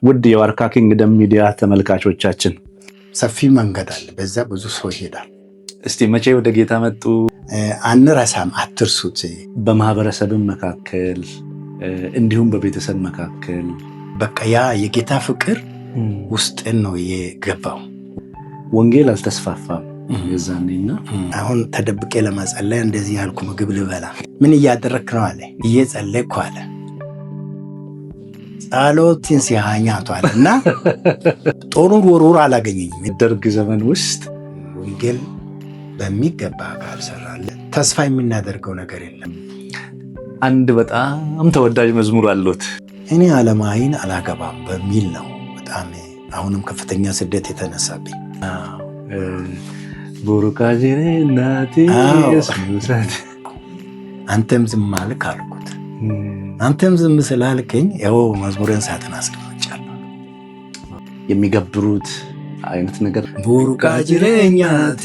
ውድ የዋርካ ኪንግደም ሚዲያ ተመልካቾቻችን ሰፊ መንገድ አለ፣ በዛ ብዙ ሰው ይሄዳል። እስቲ መቼ ወደ ጌታ መጡ? አንረሳም፣ አትርሱት። በማህበረሰብም መካከል እንዲሁም በቤተሰብ መካከል በቃ ያ የጌታ ፍቅር ውስጥን ነው የገባው። ወንጌል አልተስፋፋም የዛኔና አሁን ተደብቄ ለመጸለይ እንደዚህ ያልኩ ምግብ ልበላ ምን እያደረክ ነው አለ። እየጸለይኩ አለ። ጸሎትን ሲያኛቷል እና ጦሩን ወርውር አላገኘኝም። ደርግ ዘመን ውስጥ ወንጌል በሚገባ ካልሰራለ ተስፋ የምናደርገው ነገር የለም። አንድ በጣም ተወዳጅ መዝሙር አሉት። እኔ ዓለማዊን አላገባም በሚል ነው በጣም አሁንም ከፍተኛ ስደት የተነሳብኝ። ቡሩካጅሬ እናቴ አንተም ዝም አልክ አልኩት። አንተም ዝም ስላልከኝ ያው መዝሙርን ሳጥን አስቀምጫለሁ። የሚገብሩት አይነት ነገር ቡሩካጅሬኛቴ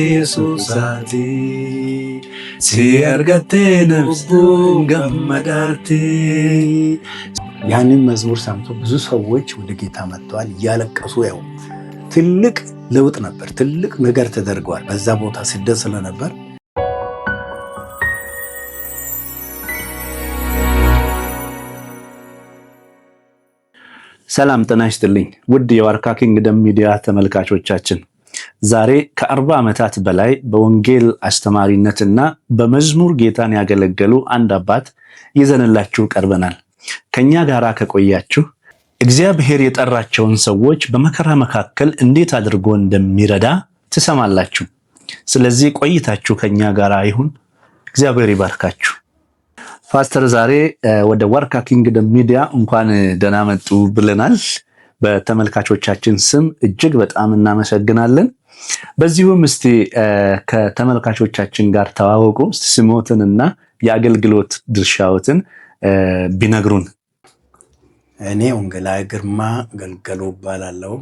ኢየሱሳቲ ሲያርገቴ ነፍሱ ገመዳርቲ። ያንን መዝሙር ሰምቶ ብዙ ሰዎች ወደ ጌታ መጥተዋል እያለቀሱ። ያው ትልቅ ለውጥ ነበር፣ ትልቅ ነገር ተደርገዋል። በዛ ቦታ ስደት ስለነበር ሰላም ጤና ይስጥልኝ ውድ የዋርካ ኪንግደም ሚዲያ ተመልካቾቻችን፣ ዛሬ ከ40 ዓመታት በላይ በወንጌል አስተማሪነትና በመዝሙር ጌታን ያገለገሉ አንድ አባት ይዘንላችሁ ቀርበናል። ከኛ ጋራ ከቆያችሁ እግዚአብሔር የጠራቸውን ሰዎች በመከራ መካከል እንዴት አድርጎ እንደሚረዳ ትሰማላችሁ። ስለዚህ ቆይታችሁ ከኛ ጋራ ይሁን። እግዚአብሔር ይባርካችሁ። ፓስተር ዛሬ ወደ ዋርካ ኪንግደም ሚዲያ እንኳን ደህና መጡ ብለናል። በተመልካቾቻችን ስም እጅግ በጣም እናመሰግናለን። በዚሁም እስቲ ከተመልካቾቻችን ጋር ተዋወቁ። ስሞትንና የአገልግሎት ድርሻዎትን ቢነግሩን። እኔ ወንጌላዊ ግርማ ገልገሎ እባላለሁ።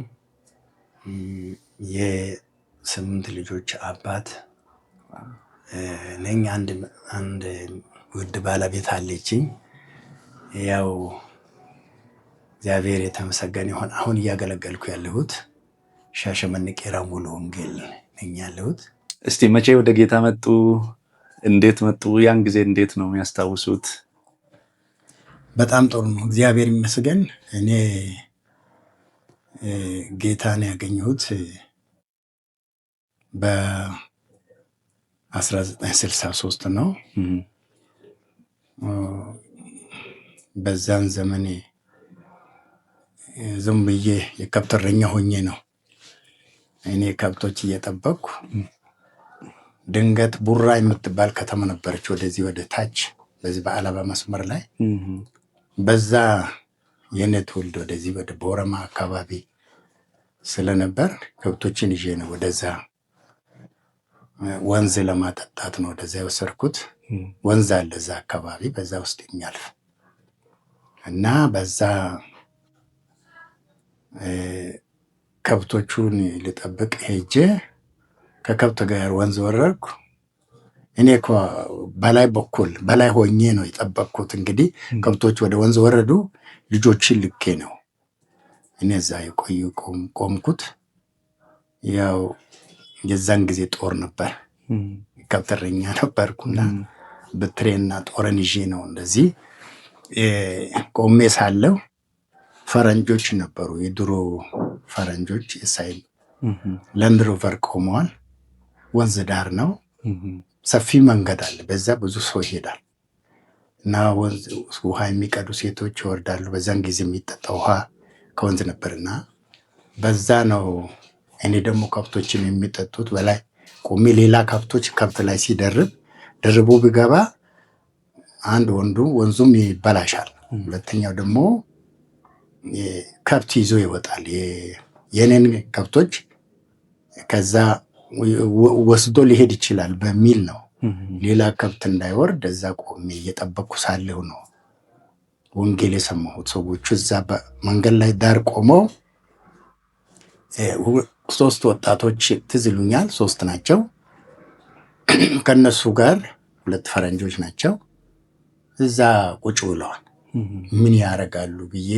የ8 ልጆች አባት ነኝ። አንድ ውድ ባለቤት አለችኝ። ያው እግዚአብሔር የተመሰገነ ይሁን። አሁን እያገለገልኩ ያለሁት ሻሸመኔ ቄራ ሙሉ ወንጌል ነኝ ያለሁት። እስቲ መቼ ወደ ጌታ መጡ? እንዴት መጡ? ያን ጊዜ እንዴት ነው የሚያስታውሱት? በጣም ጥሩ ነው፣ እግዚአብሔር ይመስገን። እኔ ጌታን ያገኘሁት በ1963 ነው። በዛን ዘመኔ ዝም ብዬ የከብት እረኛ ሆኜ ነው እኔ ከብቶች እየጠበቅኩ። ድንገት ቡራ የምትባል ከተማ ነበረች ወደዚህ ወደ ታች በዚህ በአላባ መስመር ላይ። በዛ የኔ ትውልድ ወደዚህ ወደ ቦረማ አካባቢ ስለነበር ከብቶችን ይዤ ነው ወደዛ ወንዝ ለማጠጣት ነው ወደዛ የወሰድኩት። ወንዝ አለ እዛ አካባቢ በዛ ውስጥ የሚያልፍ እና በዛ ከብቶቹን ልጠብቅ ሄጄ ከከብት ጋር ወንዝ ወረድኩ። እኔ እኮ በላይ ሆኜ ነው የጠበቅኩት። እንግዲህ ከብቶች ወደ ወንዝ ወረዱ፣ ልጆችን ልኬ ነው እኔ እዛ የቆዩ ቆምኩት። ያው የዛን ጊዜ ጦር ነበር፣ ከብት እረኛ ነበርኩና በትሬና ጦርን ይዤ ነው እንደዚህ ቆሜ ሳለሁ ፈረንጆች ነበሩ፣ የድሮ ፈረንጆች የሳይል ላንድ ሮቨር ቆመዋል። ወንዝ ዳር ነው፣ ሰፊ መንገድ አለ፣ በዛ ብዙ ሰው ይሄዳል እና ወንዝ ውሃ የሚቀዱ ሴቶች ይወርዳሉ። በዛን ጊዜ የሚጠጣ ውሃ ከወንዝ ነበርና በዛ ነው እኔ ደግሞ ከብቶችን የሚጠጡት በላይ ቆሜ፣ ሌላ ከብት ላይ ደርቦ ቢገባ አንድ ወንዱ ወንዙም ይበላሻል፣ ሁለተኛው ደግሞ ከብት ይዞ ይወጣል የኔን ከብቶች ከዛ ወስዶ ሊሄድ ይችላል በሚል ነው ሌላ ከብት እንዳይወርድ እዛ ቆሜ እየጠበቅኩ ሳለሁ ነው ወንጌል የሰማሁት። ሰዎቹ እዛ መንገድ ላይ ዳር ቆመው 3 ወጣቶች ትዝ ይሉኛል፣ 3 ናቸው። ከነሱ ጋር 2 ፈረንጆች ናቸው። እዛ ቁጭ ብለዋል። ምን ያደርጋሉ ብዬ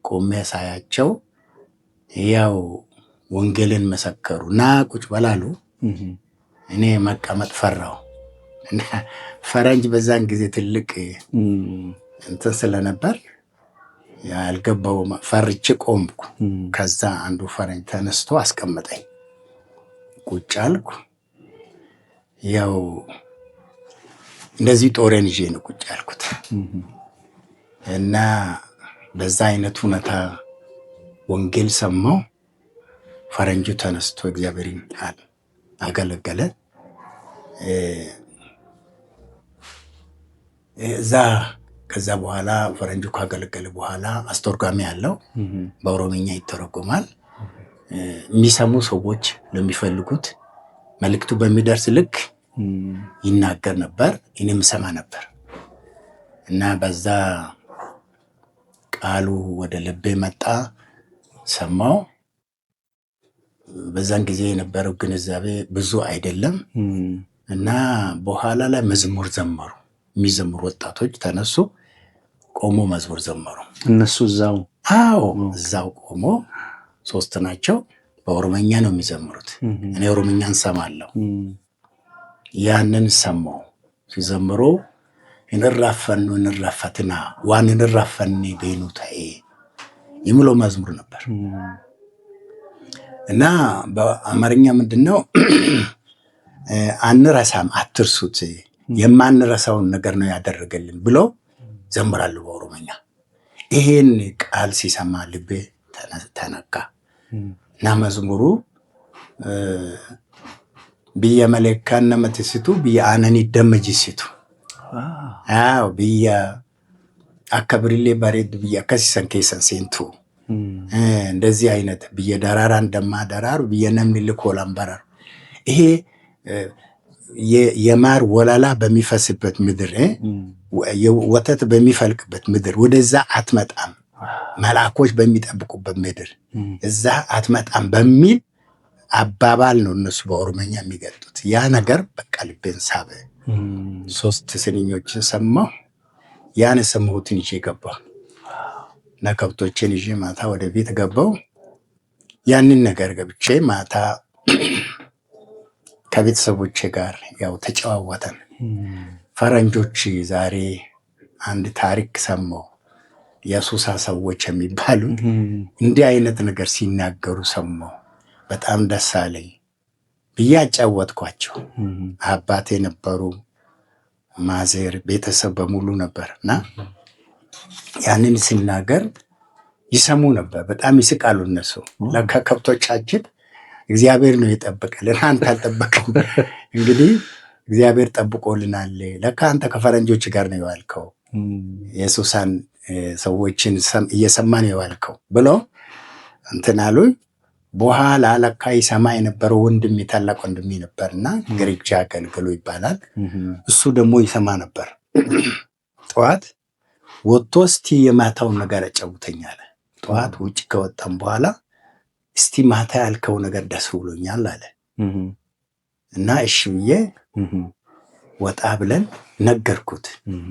ቆሜ ሳያቸው ያው ወንጌልን መሰከሩ እና ቁጭ በላሉ። እኔ መቀመጥ ፈራው እና ፈረንጅ በዛን ጊዜ ትልቅ እንትን ስለነበር ያልገባው ፈርቼ ቆምኩ። ከዛ አንዱ ፈረንጅ ተነስቶ አስቀመጠኝ። ቁጭ አልኩ። ያው እንደዚህ ጦሬን ይዤ ነው ቁጭ ያልኩት እና በዛ አይነት ሁኔታ ወንጌል ሰማው። ፈረንጁ ተነስቶ እግዚአብሔርን ቃል አገለገለ። ከዛ በኋላ ፈረንጁ ካገለገለ በኋላ አስተርጓሚ ያለው በኦሮምኛ ይተረጎማል። የሚሰሙ ሰዎች ለሚፈልጉት መልእክቱ በሚደርስ ልክ ይናገር ነበር። እኔም ሰማ ነበር እና በዛ ቃሉ ወደ ልቤ መጣ፣ ሰማው። በዛን ጊዜ የነበረው ግንዛቤ ብዙ አይደለም እና በኋላ ላይ መዝሙር ዘመሩ። የሚዘምሩ ወጣቶች ተነሱ፣ ቆሞ መዝሙር ዘመሩ። እነሱ እዛው? አዎ እዛው ቆሞ 3 ናቸው። በኦሮምኛ ነው የሚዘምሩት። እኔ ኦሮምኛን ሰማለሁ። ያንን ሰማው። ሲዘምሩ እንራፈኑ እንራፈትና ዋን እንራፈኒ ቤኑታኤ የሚለው መዝሙር ነበር እና በአማርኛ ምንድነው አንረሳም፣ አትርሱት፣ የማንረሳውን ነገር ነው ያደረገልን ብሎ ዘምራሉ በኦሮምኛ። ይሄን ቃል ሲሰማ ልቤ ተነካ እና መዝሙሩ ብየ መለካን ነመትስቱ ብየ አነኒ ደመጅሲቱ አዎ ብየ አከብሪሌ ባሬድ ብየ ከሲሰን ከሰን ሴንቱ እንደዚህ አይነት ብየ ደራራ እንደማ ደራሩ ብየ ነምን ልኮላም በራሩ። ይሄ የማር ወላላ በሚፈስበት ምድር ወተት በሚፈልቅበት ምድር ወደዛ አትመጣም፣ መልአኮች በሚጠብቁበት ምድር እዛ አትመጣም በሚል አባባል ነው እነሱ በኦሮምኛ የሚገልጡት። ያ ነገር በቃ ልቤን ሳበ። 3 ስንኞችን ሰማሁ። ያን የሰማሁትን ይዤ ገባሁ እና ከብቶችን ይዤ ማታ ወደ ቤት ገባሁ። ያንን ነገር ገብቼ ማታ ከቤተሰቦቼ ጋር ያው ተጨዋወተን። ፈረንጆች ዛሬ አንድ ታሪክ ሰማሁ። የሱሳ ሰዎች የሚባሉ እንዲህ አይነት ነገር ሲናገሩ ሰማሁ። በጣም ደስ አለኝ ብዬ አጫወትኳቸው። አባቴ ነበሩ፣ ማዘር፣ ቤተሰብ በሙሉ ነበር እና ያንን ሲናገር ይሰሙ ነበር። በጣም ይስቃሉ እነሱ። ለካ ከብቶቻችን እግዚአብሔር ነው የጠበቀልን፣ አንተ አልጠበቅም። እንግዲህ እግዚአብሔር ጠብቆልናል። ለካ አንተ ከፈረንጆች ጋር ነው የዋልከው፣ የሱሳን ሰዎችን እየሰማ ነው የዋልከው ብሎ እንትን አሉኝ። በኋላ ለካ ይሰማ የነበረው ወንድሜ፣ ታላቅ ወንድሜ ነበርና ግርጃ አገልግሎ ይባላል። እሱ ደግሞ ይሰማ ነበር። ጠዋት ወጥቶ እስቲ የማታውን ነገር አጫውተኛል። ጠዋት ውጭ ከወጣም በኋላ እስቲ ማታ ያልከው ነገር ደስ ብሎኛል አለ እና እሺ ብዬ ወጣ ብለን ነገርኩት።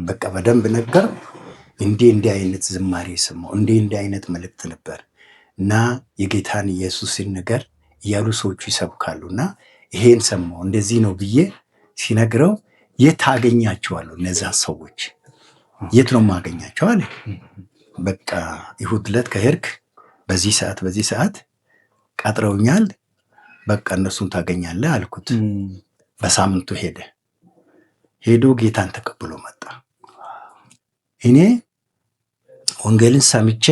በቃ በደንብ ነገር እንዲህ አይነት ዝማሬ ሰማሁ፣ እንዲህ አይነት መልእክት ነበር እና የጌታን ኢየሱስን ነገር እያሉ ሰዎቹ ይሰብካሉና ይሄን ሰማሁ፣ እንደዚህ ነው ብዬ ሲነግረው የት አገኛቸዋለሁ? እነዛ ሰዎች የት ነው የማገኛቸው አለ። በቃ ይሁድ ዕለት ከሄድክ በዚህ ሰዓት ቀጥረውኛል፣ በቃ እነሱን ታገኛለህ አልኩት። በሳምንቱ ሄዶ ጌታን ተቀብሎ መጣ። እኔ ወንጌልን ሰምቼ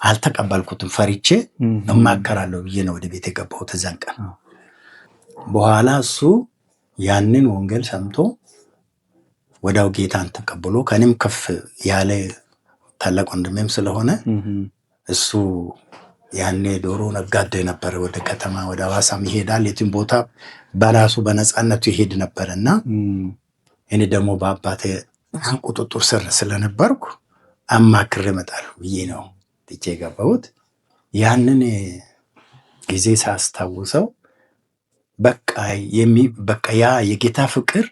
አልተቀበልኩትም፣ ፈሪቼ እማከራለሁ ብዬ ነው ወደ ቤት የገባሁት እዛን ቀን። በኋላ እሱ ያንን ወንጌል ሰምቶ ወዳው ጌታን ተቀብሎ ከኔም ከፍ ያለ ታላቅ ወንድሜም ስለሆነ እሱ ያኔ ዶሮ ነጋዴ ነበር። ወደ ከተማ ወደ ሐዋሳም ይሄዳል፣ የትም ቦታ በራሱ በነፃነቱ ይሄድ ነበርና እኔ ደግሞ በአባቴ ቁጥጥር ስር ስለነበርኩ አማክሬ እመጣለሁ ብዬ ነው ትቼ የገባሁት። ያንን ጊዜ ሳስታውሰው በቃ ያ የጌታ ፍቅር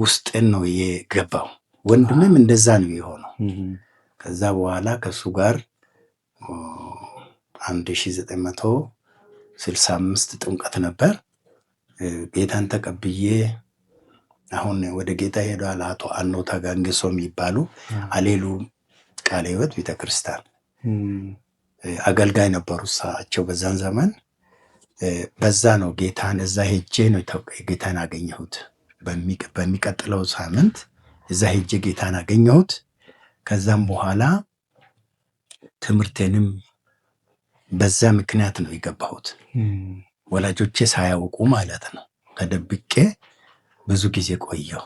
ውስጥን ነው የገባው። ወንድምም እንደዛ ነው የሆነው። ከዛ በኋላ ከሱ ጋር 1965 ጥምቀት ነበር። ጌታን ተቀብዬ አሁን ወደ ጌታ ሄዷል። አቶ አኖታ ጋንጌሶ የሚባሉ አሌሉ ቃለ ሕይወት ቤተክርስቲያን አገልጋይ ነበሩ እሳቸው በዛን ዘመን። በዛ ነው ጌታን እዛ ሄጄ ነው ጌታን አገኘሁት። በሚቀጥለው ሳምንት እዛ ሄጄ ጌታን አገኘሁት። ከዛም በኋላ ትምህርቴንም በዛ ምክንያት ነው የገባሁት። ወላጆቼ ሳያውቁ ማለት ነው። ተደብቄ ብዙ ጊዜ ቆየሁ።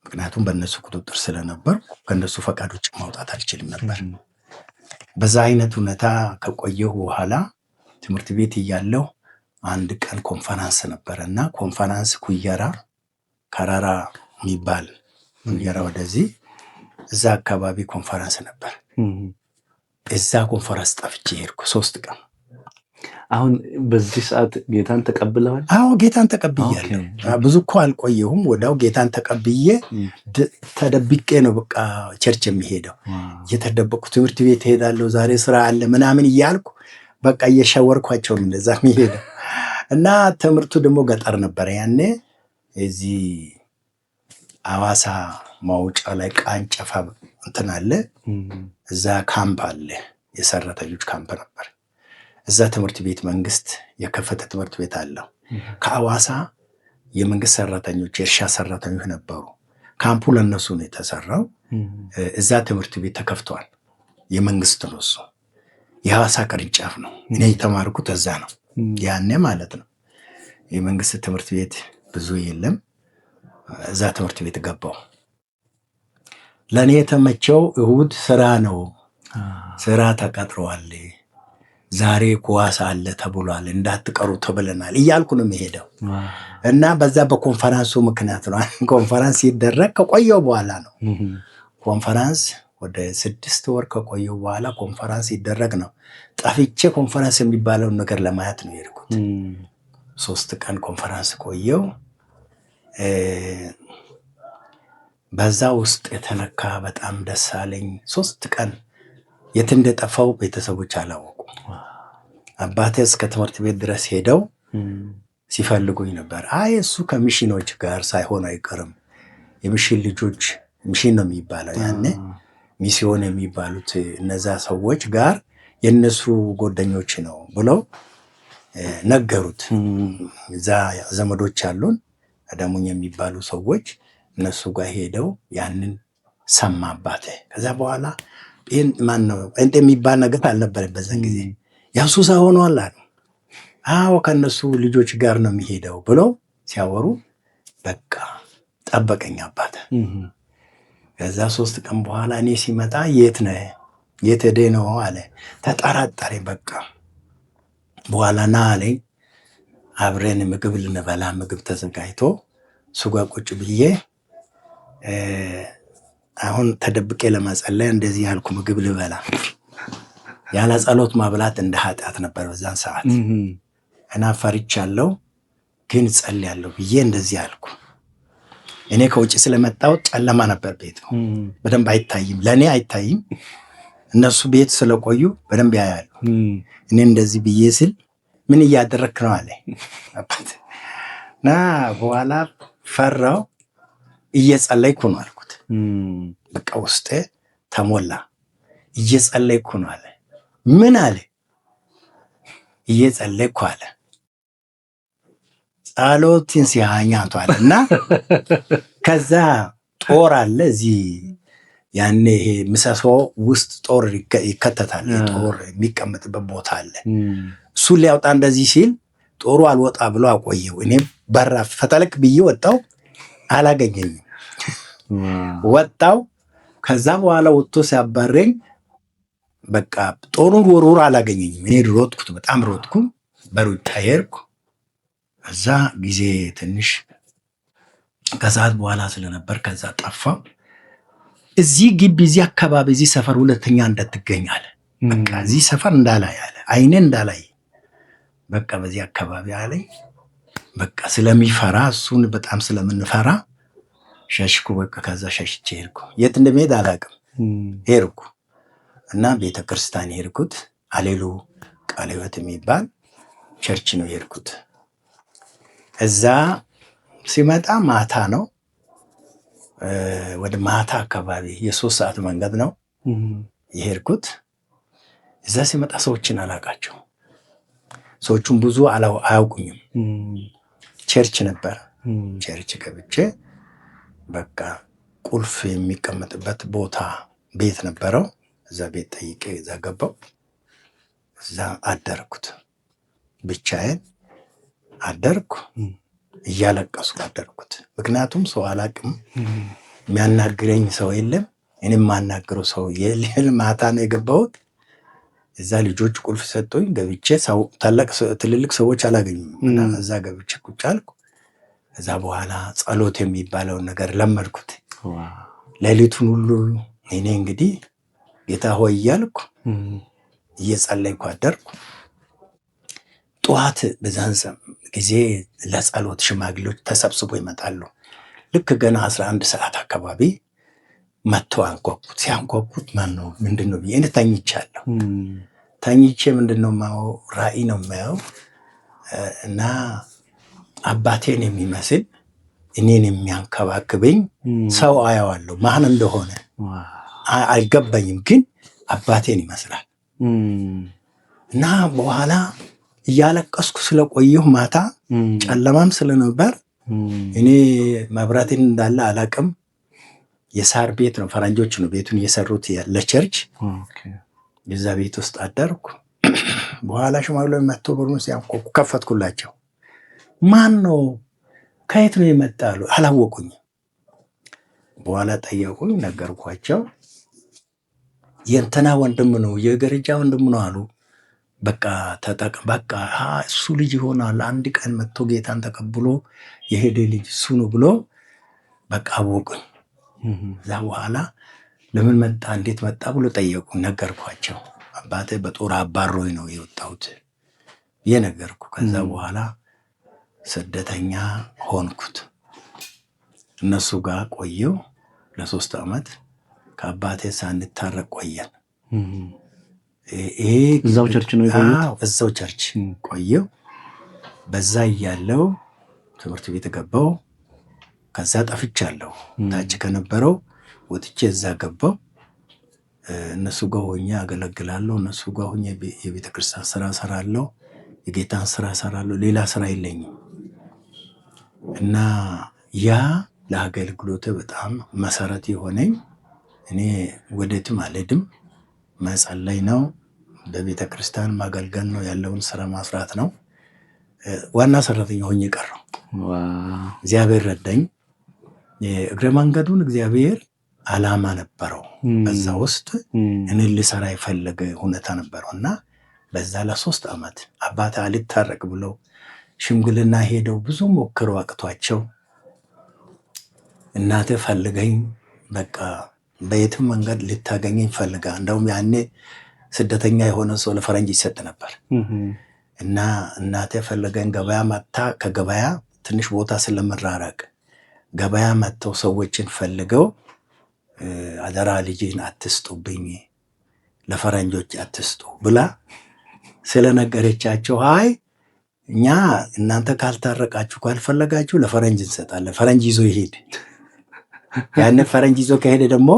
ምክንያቱም በእነሱ ቁጥጥር ስለነበር ከእነሱ ፈቃድ ውጭ ማውጣት አልችልም ነበር። በዛ አይነት ሁኔታ ከቆየሁ በኋላ ትምህርት ቤት እያለሁ አንድ ቀን ኮንፈረንስ ነበረ እና ኮንፈረንስ ኩየራ ከራራ የሚባል ኩየራ ወደዚህ እዛ አካባቢ ኮንፈረንስ ነበር። እዛ ኮንፈረንስ ጠፍቼ ሄድኩ 3 ቀን። አሁን በዚህ ሰዓት ጌታን ተቀብለዋል? አዎ ጌታን ተቀብያለሁ። ብዙ እኮ አልቆየሁም። ወዲያው ጌታን ተቀብዬ ተደብቄ ነው በቃ ቸርች የሚሄደው። እየተደበቁ ትምህርት ቤት እሄዳለሁ፣ ዛሬ ስራ አለ ምናምን እያልኩ በቃ እየሻወርኳቸው እንደዛ የሚሄደው እና ትምህርቱ ደግሞ ገጠር ነበረ ያኔ። እዚህ አዋሳ ማውጫ ላይ ቃንጨፋ እንትን አለ፣ እዛ ካምፕ አለ፣ የሰራተኞች ካምፕ ነበር። እዛ ትምህርት ቤት መንግስት የከፈተ ትምህርት ቤት አለው። ከአዋሳ የመንግስት ሰራተኞች የእርሻ ሰራተኞች ነበሩ። ካምፑ ለነሱ ነው የተሰራው። እዛ ትምህርት ቤት ተከፍቷል። የመንግስት ነው እሱ፣ የሐዋሳ ቅርንጫፍ ነው። እኔ የተማርኩት እዛ ነው ያኔ ማለት ነው። የመንግስት ትምህርት ቤት ብዙ የለም። እዛ ትምህርት ቤት ገባው። ለእኔ የተመቸው እሁድ ስራ ነው። ስራ ተቀጥረዋል። ዛሬ ኳስ አለ ተብሏል፣ እንዳትቀሩ ተብለናል እያልኩ ነው የሚሄደው እና በዛ በኮንፈረንሱ ምክንያት ነው። ኮንፈረንስ ሲደረግ ከቆየው በኋላ ነው። ኮንፈረንስ ወደ 6 ወር ከቆየው በኋላ ኮንፈረንስ ሲደረግ ነው ጠፍቼ ኮንፈረንስ የሚባለውን ነገር ለማየት ነው የሄድኩት። 3 ቀን ኮንፈረንስ ቆየው። በዛ ውስጥ የተነካ በጣም ደስ አለኝ። 3 ቀን የት እንደጠፋው ቤተሰቦች አላወቁ። አባቴ እስከ ትምህርት ቤት ድረስ ሄደው ሲፈልጉኝ ነበር። አይ እሱ ከሚሽኖች ጋር ሳይሆን አይቀርም፣ የሚሽን ልጆች ሚሽን ነው የሚባለው ያኔ፣ ሚስዮን የሚባሉት እነዛ ሰዎች ጋር የነሱ ጓደኞች ነው ብለው ነገሩት። እዛ ዘመዶች አሉን አዳሙኝ የሚባሉ ሰዎች፣ እነሱ ጋር ሄደው ያንን ሰማ አባቴ። ከዛ በኋላ ማን ነው እንት የሚባል ነገር አልነበረም በዛን ጊዜ። ያው ሱሳ ሆኗል አሉ። አዎ ከነሱ ልጆች ጋር ነው የሚሄደው ብለው ሲያወሩ በቃ ጠበቀኝ አባቴ። ከዛ 3 ቀን በኋላ እኔ ሲመጣ የት ነህ የት ሄደህ ነው አለ። ተጠራጠረ። በቃ በኋላ ና አለኝ። አብረን ምግብ ልንበላ ምግብ ተዘጋጅቶ ሱጋ ቁጭ ብዬ አሁን ተደብቄ ለማጸለይ እንደዚህ ያልኩ ምግብ ልበላ። ያለ ጸሎት ማብላት እንደ ኃጢአት ነበር በዛን ሰዓት እና ፈርቻለሁ፣ ግን ጸልያለሁ ብዬ እንደዚህ ያልኩ። እኔ ከውጭ ስለመጣው ጨለማ ነበር ቤቱ፣ በደንብ አይታይም፣ ለኔ አይታይም። እነሱ ቤት ስለቆዩ በደንብ ያያሉ። እኔ እንደዚህ ብዬ ስል ምን እያደረክ ነው አለ አባት። እና በኋላ ፈራው። እየጸለይኩ ነው አልኩት። በቃ ውስጤ ተሞላ። እየጸለይኩ ነው አለ። ምን አለ? እየጸለይኩ አለ። ጸሎትን ሲያኛቱ አለና ከዛ ጦር አለ እዚህ ያኔ ይሄ ምሰሶ ውስጥ ጦር ይከተታል። ጦር የሚቀመጥበት ቦታ አለ። እሱ ሊያወጣ እንደዚህ ሲል ጦሩ አልወጣ ብሎ አቆየው። እኔም በራ ፈተለክ ብዬ ወጣው፣ አላገኘኝም። ወጣው። ከዛ በኋላ ወጥቶ ሲያባረኝ በቃ ጦሩን ወርውሮ አላገኘኝም። እኔ ሮጥኩት፣ በጣም ሮጥኩ፣ በሩጫ ሄድኩ። ከዛ ጊዜ ትንሽ ከሰዓት በኋላ ስለነበር ከዛ ጠፋው። እዚህ ግቢ እዚህ አካባቢ እዚህ ሰፈር ሁለተኛ እንዳትገኝ አለ። በቃ እዚህ ሰፈር እንዳላይ አለ፣ አይኔ እንዳላይ በቃ በዚህ አካባቢ አለኝ። በቃ ስለሚፈራ እሱን በጣም ስለምንፈራ ሸሽኩ። በቃ ከዛ ሸሽቼ ሄድኩ። የት እንደምሄድ አላውቅም። ሄድኩ። እና ቤተክርስቲያን የሄድኩት አሌሉ ቃለ ሕይወት የሚባል ቸርች ነው የሄድኩት። እዛ ሲመጣ ማታ ነው፣ ወደ ማታ አካባቢ የ3 ሰዓት መንገድ ነው የሄድኩት። እዛ ሲመጣ ሰዎችን አላውቃቸው፣ ሰዎቹን ብዙ አያውቁኝም። ቸርች ነበር። ቸርች ገብቼ በቃ ቁልፍ የሚቀመጥበት ቦታ ቤት ነበረው። እዛ ቤት ጠይቄ እዛ ገባው። እዛ አደርኩት፣ ብቻዬን አደርኩ። እያለቀስኩ አደርኩት። ምክንያቱም ሰው አላቅም፣ የሚያናግረኝ ሰው የለም፣ እኔም የማናግረው ሰው የለም። ማታ ነው የገባሁት። እዛ ልጆች ቁልፍ ሰጡኝ። ገብቼ ትልልቅ ሰዎች አላገኙም እና እዛ ገብቼ ቁጭ አልኩ። እዛ በኋላ ጸሎት የሚባለውን ነገር ለመድኩት። ሌሊቱን ሁሉ እኔ እንግዲህ ጌታ ሆይ እያልኩ እየጸለይኩ አደርኩ። ጠዋት በዛን ጊዜ ለጸሎት ሽማግሌዎች ተሰብስቦ ይመጣሉ። ልክ ገና 11 ሰዓት አካባቢ መጥተው አንኳኩት። ሲያንኳኩት ማን ነው ምንድን ነው ብዬ እኔ ተኝቻለሁ። ተኝቼ ምንድን ነው የማየው? ራእይ ነው የማየው እና አባቴን የሚመስል እኔን የሚያንከባክበኝ ሰው አየዋለሁ። ማን እንደሆነ አይገባኝም፣ ግን አባቴን ይመስላል። እና በኋላ እያለቀስኩ ስለቆየሁ ማታ ጨለማም ስለነበር እኔ መብራትን እንዳለ አላቅም። የሳር ቤት ነው፣ ፈረንጆች ነው ቤቱን እየሰሩት ለቸርች። የዛ ቤት ውስጥ አደርኩ። በኋላ ሽማግሌ መጥቶ በሩን ሲያንኳኩ ከፈትኩላቸው። ማን ነው? ከየት ነው የመጣሉ? አላወቁኝም። በኋላ ጠየቁኝ፣ ነገርኳቸው። የእንትና ወንድም ነው፣ የገረጃ ወንድም ነው አሉ። በቃ እሱ ልጅ ይሆናል፣ አንድ ቀን መጥቶ ጌታን ተቀብሎ የሄደ ልጅ እሱ ነው ብሎ በቃ አወቁኝ። እዛ በኋላ ለምን መጣ እንዴት መጣ ብሎ ጠየቁኝ። ነገርኳቸው። አባቴ በጦር አባሮኝ ነው የወጣሁት የነገርኩ። ከዛ በኋላ ስደተኛ ሆንኩት። እነሱ ጋር ቆየው ለ3 ዓመት። ከአባቴ ሳንታረቅ ቆየን። እዛው ቸርች ነው የቆየው? እዛው ቸርች ቆየው። በዛ እያለው ትምህርት ቤት ገባው። ከዛ ጠፍቻለሁ። ታች ከነበረው ወጥቼ እዛ ገባው። እነሱ ጋር ሆኜ አገለግላለሁ። እነሱ ጋር ሆኜ የቤተክርስቲያን ስራ ሰራለሁ፣ የጌታን ስራ ሰራለሁ። ሌላ ስራ የለኝም እና ያ ለአገልግሎት በጣም መሰረት የሆነኝ እኔ ወደትም አልሄድም፣ መጸለይ ነው፣ በቤተክርስቲያን ማገልገል ነው፣ ያለውን ስራ ማስራት ነው። ዋና ሰራተኛ ሆኜ ቀረው። እግዚአብሔር ረዳኝ። የእግረ መንገዱን እግዚአብሔር አላማ ነበረው። በዛ ውስጥ እኔ ልሰራ የፈለገ ሁኔታ ነበረው እና በዛ ለ3 ዓመት አባቴ አልታረቅ ብለው ሽምግልና ሄደው ብዙ ሞክረው አቅቷቸው እናቴ ፈልገኝ በቃ በየትም መንገድ ልታገኘኝ ፈልጋ። እንደውም ያኔ ስደተኛ የሆነ ሰው ለፈረንጅ ይሰጥ ነበር እና እናቴ ፈልገኝ ገበያ መጥታ፣ ከገበያ ትንሽ ቦታ ስለመራራቅ ገበያ መጥተው ሰዎችን ፈልገው አደራ ልጅን አትስጡብኝ፣ ለፈረንጆች አትስጡ ብላ ስለነገረቻቸው አይ እኛ እናንተ ካልታረቃችሁ ካልፈለጋችሁ ለፈረንጅ እንሰጣለን፣ ፈረንጅ ይዞ ይሄድ። ያን ፈረንጅ ይዞ ከሄደ ደግሞ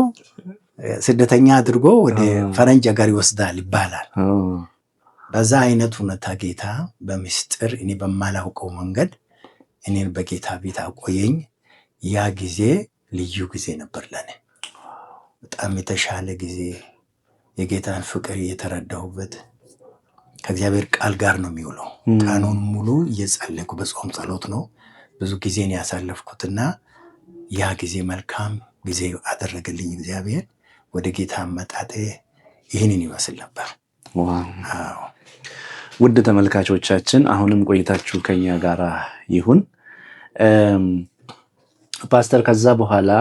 ስደተኛ አድርጎ ወደ ፈረንጅ ሀገር ይወስዳል ይባላል። በዛ አይነት ሁኔታ ጌታ በምስጢር እኔ በማላውቀው መንገድ እኔን በጌታ ቤት አቆየኝ። ያ ጊዜ ልዩ ጊዜ ነበር ለኔ፣ በጣም የተሻለ ጊዜ፣ የጌታን ፍቅር የተረዳሁበት። ከእግዚአብሔር ቃል ጋር ነው የሚውለው። ቀኑን ሙሉ እየጸለይኩ በጾም ጸሎት ነው ብዙ ጊዜን ያሳለፍኩትና ያ ጊዜ መልካም ጊዜ አደረገልኝ እግዚአብሔር። ወደ ጌታ አመጣጤ ይህንን ይመስል ነበር። ውድ ተመልካቾቻችን አሁንም ቆይታችሁ ከኛ ጋር ይሁን። ፓስተር ከዛ በኋላ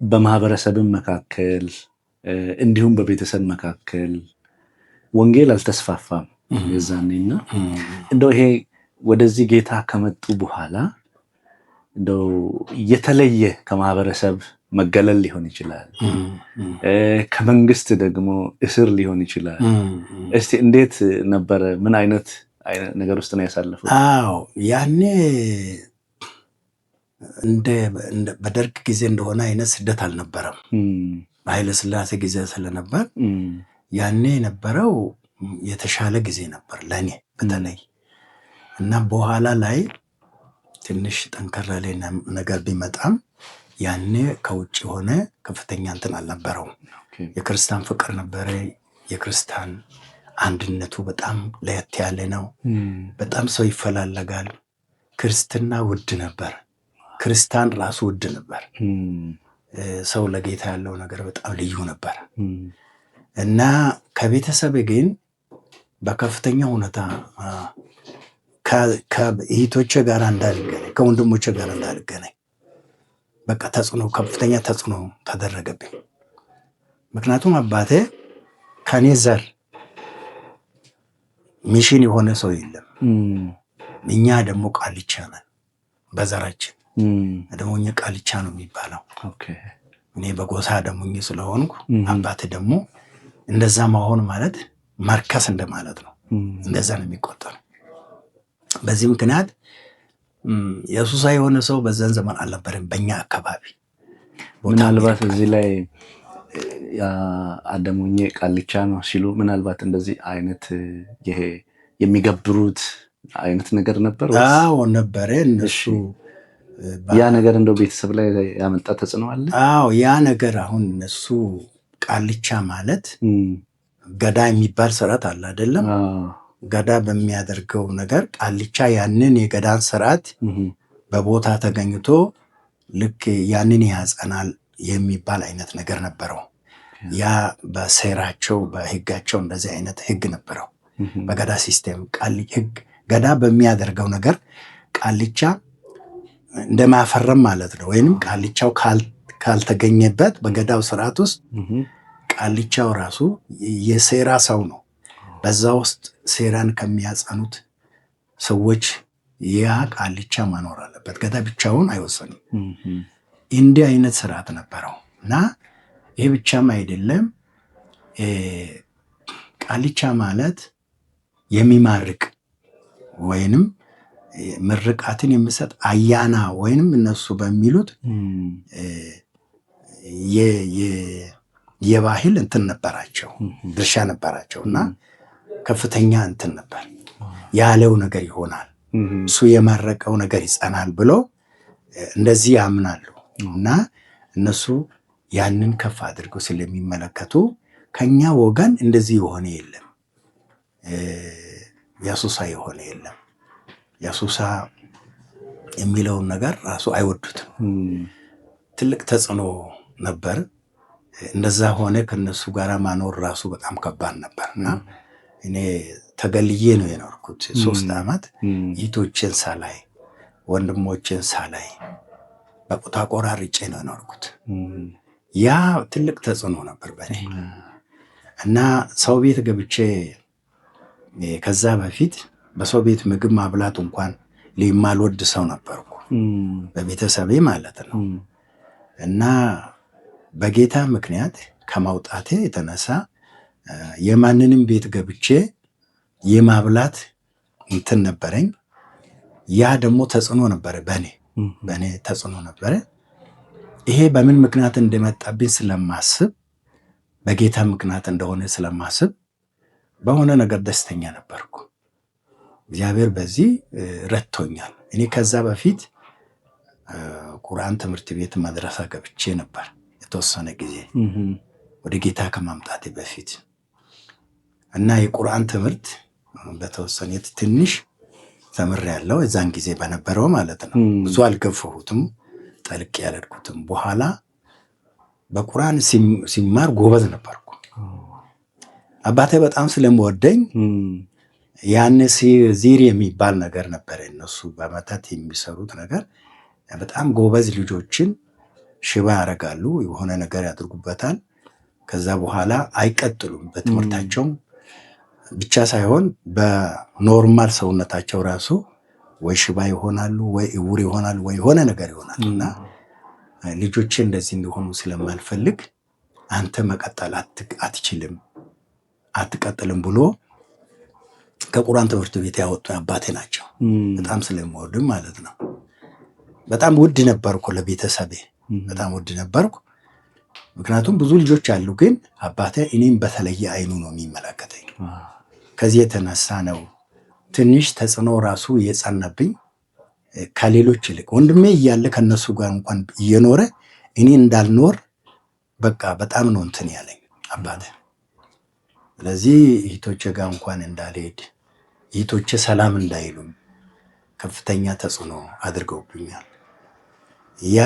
በማህበረሰብም መካከል እንዲሁም በቤተሰብ መካከል ወንጌል አልተስፋፋም የዛኔና እንደው ይሄ ወደዚህ ጌታ ከመጡ በኋላ እንደው የተለየ ከማህበረሰብ መገለል ሊሆን ይችላል፣ ከመንግስት ደግሞ እስር ሊሆን ይችላል። እስቲ እንዴት ነበረ? ምን አይነት ነገር ውስጥ ነው ያሳለፉት? አዎ ያኔ በደርግ ጊዜ እንደሆነ አይነት ስደት አልነበረም። በኃይለ ሥላሴ ጊዜ ስለነበር ያኔ የነበረው የተሻለ ጊዜ ነበር ለኔ በተለይ እና በኋላ ላይ ትንሽ ጠንከር ያለ ነገር ቢመጣም ያኔ ከውጭ ሆነ ከፍተኛ እንትን አልነበረውም። የክርስቲያን ፍቅር ነበረ። የክርስቲያን አንድነቱ በጣም ለየት ያለ ነው። በጣም ሰው ይፈላለጋል። ክርስትና ውድ ነበር። ክርስቲያን ራሱ ውድ ነበር። ሰው ለጌታ ያለው ነገር በጣም ልዩ ነበር እና ከቤተሰብ ግን በከፍተኛ ሁኔታ ከእህቶቼ ጋር እንዳልገናኝ፣ ከወንድሞቼ ጋር እንዳልገናኝ በቃ ከፍተኛ ተጽዕኖ ተደረገብኝ። ምክንያቱም አባቴ ከኔ ዘር ሚሽን የሆነ ሰው የለም። እኛ ደግሞ ቃልቻ ነን በዘራችን ደግሞ እኛ ቃልቻ ነው የሚባለው። እኔ በጎሳ ደግሞ ስለሆንኩ አባቴ ደግሞ እንደዛ መሆን ማለት መርከስ እንደማለት ነው። እንደዛ ነው የሚቆጠረው። በዚህ ምክንያት የሱሳ የሆነ ሰው በዛን ዘመን አልነበረም በእኛ አካባቢ። ምናልባት እዚህ ላይ አደሙኜ ቃልቻ ነው ሲሉ ምናልባት እንደዚህ አይነት ይሄ የሚገብሩት አይነት ነገር ነበር? አዎ ነበረ። እነሱ ያ ነገር እንደው ቤተሰብ ላይ ያመጣ ተጽዕኖ አለ? አዎ ያ ነገር አሁን እነሱ ቃልቻ ማለት ገዳ የሚባል ስርዓት አለ አይደለም? ገዳ በሚያደርገው ነገር ቃልቻ ያንን የገዳን ስርዓት በቦታ ተገኝቶ ልክ ያንን ያጸናል የሚባል አይነት ነገር ነበረው። ያ በሴራቸው በህጋቸው እንደዚህ አይነት ህግ ነበረው። በገዳ ሲስተም ገዳ በሚያደርገው ነገር ቃልቻ እንደማፈረም ማለት ነው። ወይንም ቃልቻው ካልተገኘበት በገዳው ስርዓት ውስጥ ቃልቻው ራሱ የሴራ ሰው ነው። በዛ ውስጥ ሴራን ከሚያጸኑት ሰዎች ያ ቃልቻ መኖር አለበት። ገዳ ብቻውን አይወሰንም። እንዲህ አይነት ስርዓት ነበረው እና ይሄ ብቻም አይደለም። ቃልቻ ማለት የሚማርክ ወይንም ምርቃትን የሚሰጥ አያና ወይንም እነሱ በሚሉት የባህል እንትን ነበራቸው፣ ድርሻ ነበራቸው እና ከፍተኛ እንትን ነበር። ያለው ነገር ይሆናል፣ እሱ የመረቀው ነገር ይጸናል ብሎ እንደዚህ ያምናሉ እና እነሱ ያንን ከፍ አድርገው ስለሚመለከቱ ከኛ ወገን እንደዚህ የሆነ የለም፣ ያሱሳ የሆነ የለም። ያሱሳ የሚለውን ነገር ራሱ አይወዱትም። ትልቅ ተጽዕኖ ነበር። እንደዛ ሆነ ከነሱ ጋር ማኖር ራሱ በጣም ከባድ ነበር እና እኔ ተገልዬ ነው የኖርኩት 3 ዓመት። ይቶችን ሳላይ ወንድሞችን ሳላይ በቁጣ ቆራርጬ ነው የኖርኩት። ያ ትልቅ ተጽዕኖ ነበር በእኔ እና ሰው ቤት ገብቼ ከዛ በፊት በሰው ቤት ምግብ ማብላት እንኳን የማልወድ ሰው ነበርኩ፣ በቤተሰቤ ማለት ነው። እና በጌታ ምክንያት ከማውጣቴ የተነሳ የማንንም ቤት ገብቼ የማብላት እንትን ነበረኝ። ያ ደግሞ ተጽዕኖ ነበረ በእኔ ተጽዕኖ ነበረ። ይሄ በምን ምክንያት እንደመጣብኝ ስለማስብ፣ በጌታ ምክንያት እንደሆነ ስለማስብ በሆነ ነገር ደስተኛ ነበርኩ። እግዚአብሔር በዚህ ረድቶኛል። እኔ ከዛ በፊት ቁርአን ትምህርት ቤት መድረሳ ገብቼ ነበር የተወሰነ ጊዜ ወደ ጌታ ከማምጣቴ በፊት እና የቁርአን ትምህርት በተወሰነ ትንሽ ተምሬያለሁ። እዛን ጊዜ በነበረው ማለት ነው። ብዙ አልገፋሁትም፣ ጠልቅ ያለድኩትም። በኋላ በቁርአን ሲማር ጎበዝ ነበርኩ። አባቴ በጣም ስለምወደኝ ያን ዚር የሚባል ነገር ነበረ። እነሱ በመተት የሚሰሩት ነገር በጣም ጎበዝ ልጆችን ሽባ ያደርጋሉ፣ የሆነ ነገር ያድርጉበታል። ከዛ በኋላ አይቀጥሉም በትምህርታቸውም ብቻ ሳይሆን በኖርማል ሰውነታቸው ራሱ ወይ ሽባ ይሆናሉ፣ ወይ እውር ይሆናሉ፣ ወይ የሆነ ነገር ይሆናሉ እና ልጆቼ እንደዚህ እንዲሆኑ ስለማልፈልግ አንተ መቀጠል አትችልም፣ አትቀጥልም ብሎ ከቁርአን ትምህርት ቤት ያወጡ አባቴ ናቸው። በጣም ስለምወድም ማለት ነው። በጣም ውድ ነበርኩ ለቤተሰቤ፣ በጣም ውድ ነበርኩ። ምክንያቱም ብዙ ልጆች አሉ፣ ግን አባቴ እኔም በተለየ አይኑ ነው የሚመለከተኝ። ከዚህ የተነሳ ነው ትንሽ ተጽዕኖ ራሱ የጸናብኝ ከሌሎች ይልቅ። ወንድሜ እያለ ከነሱ ጋር እንኳን እየኖረ እኔ እንዳልኖር በቃ በጣም ነው እንትን ያለኝ አባቴ። ስለዚህ እህቶቼ ጋር እንኳን እንዳልሄድ፣ እህቶቼ ሰላም እንዳይሉም ከፍተኛ ተጽዕኖ አድርገውብኛል። ያ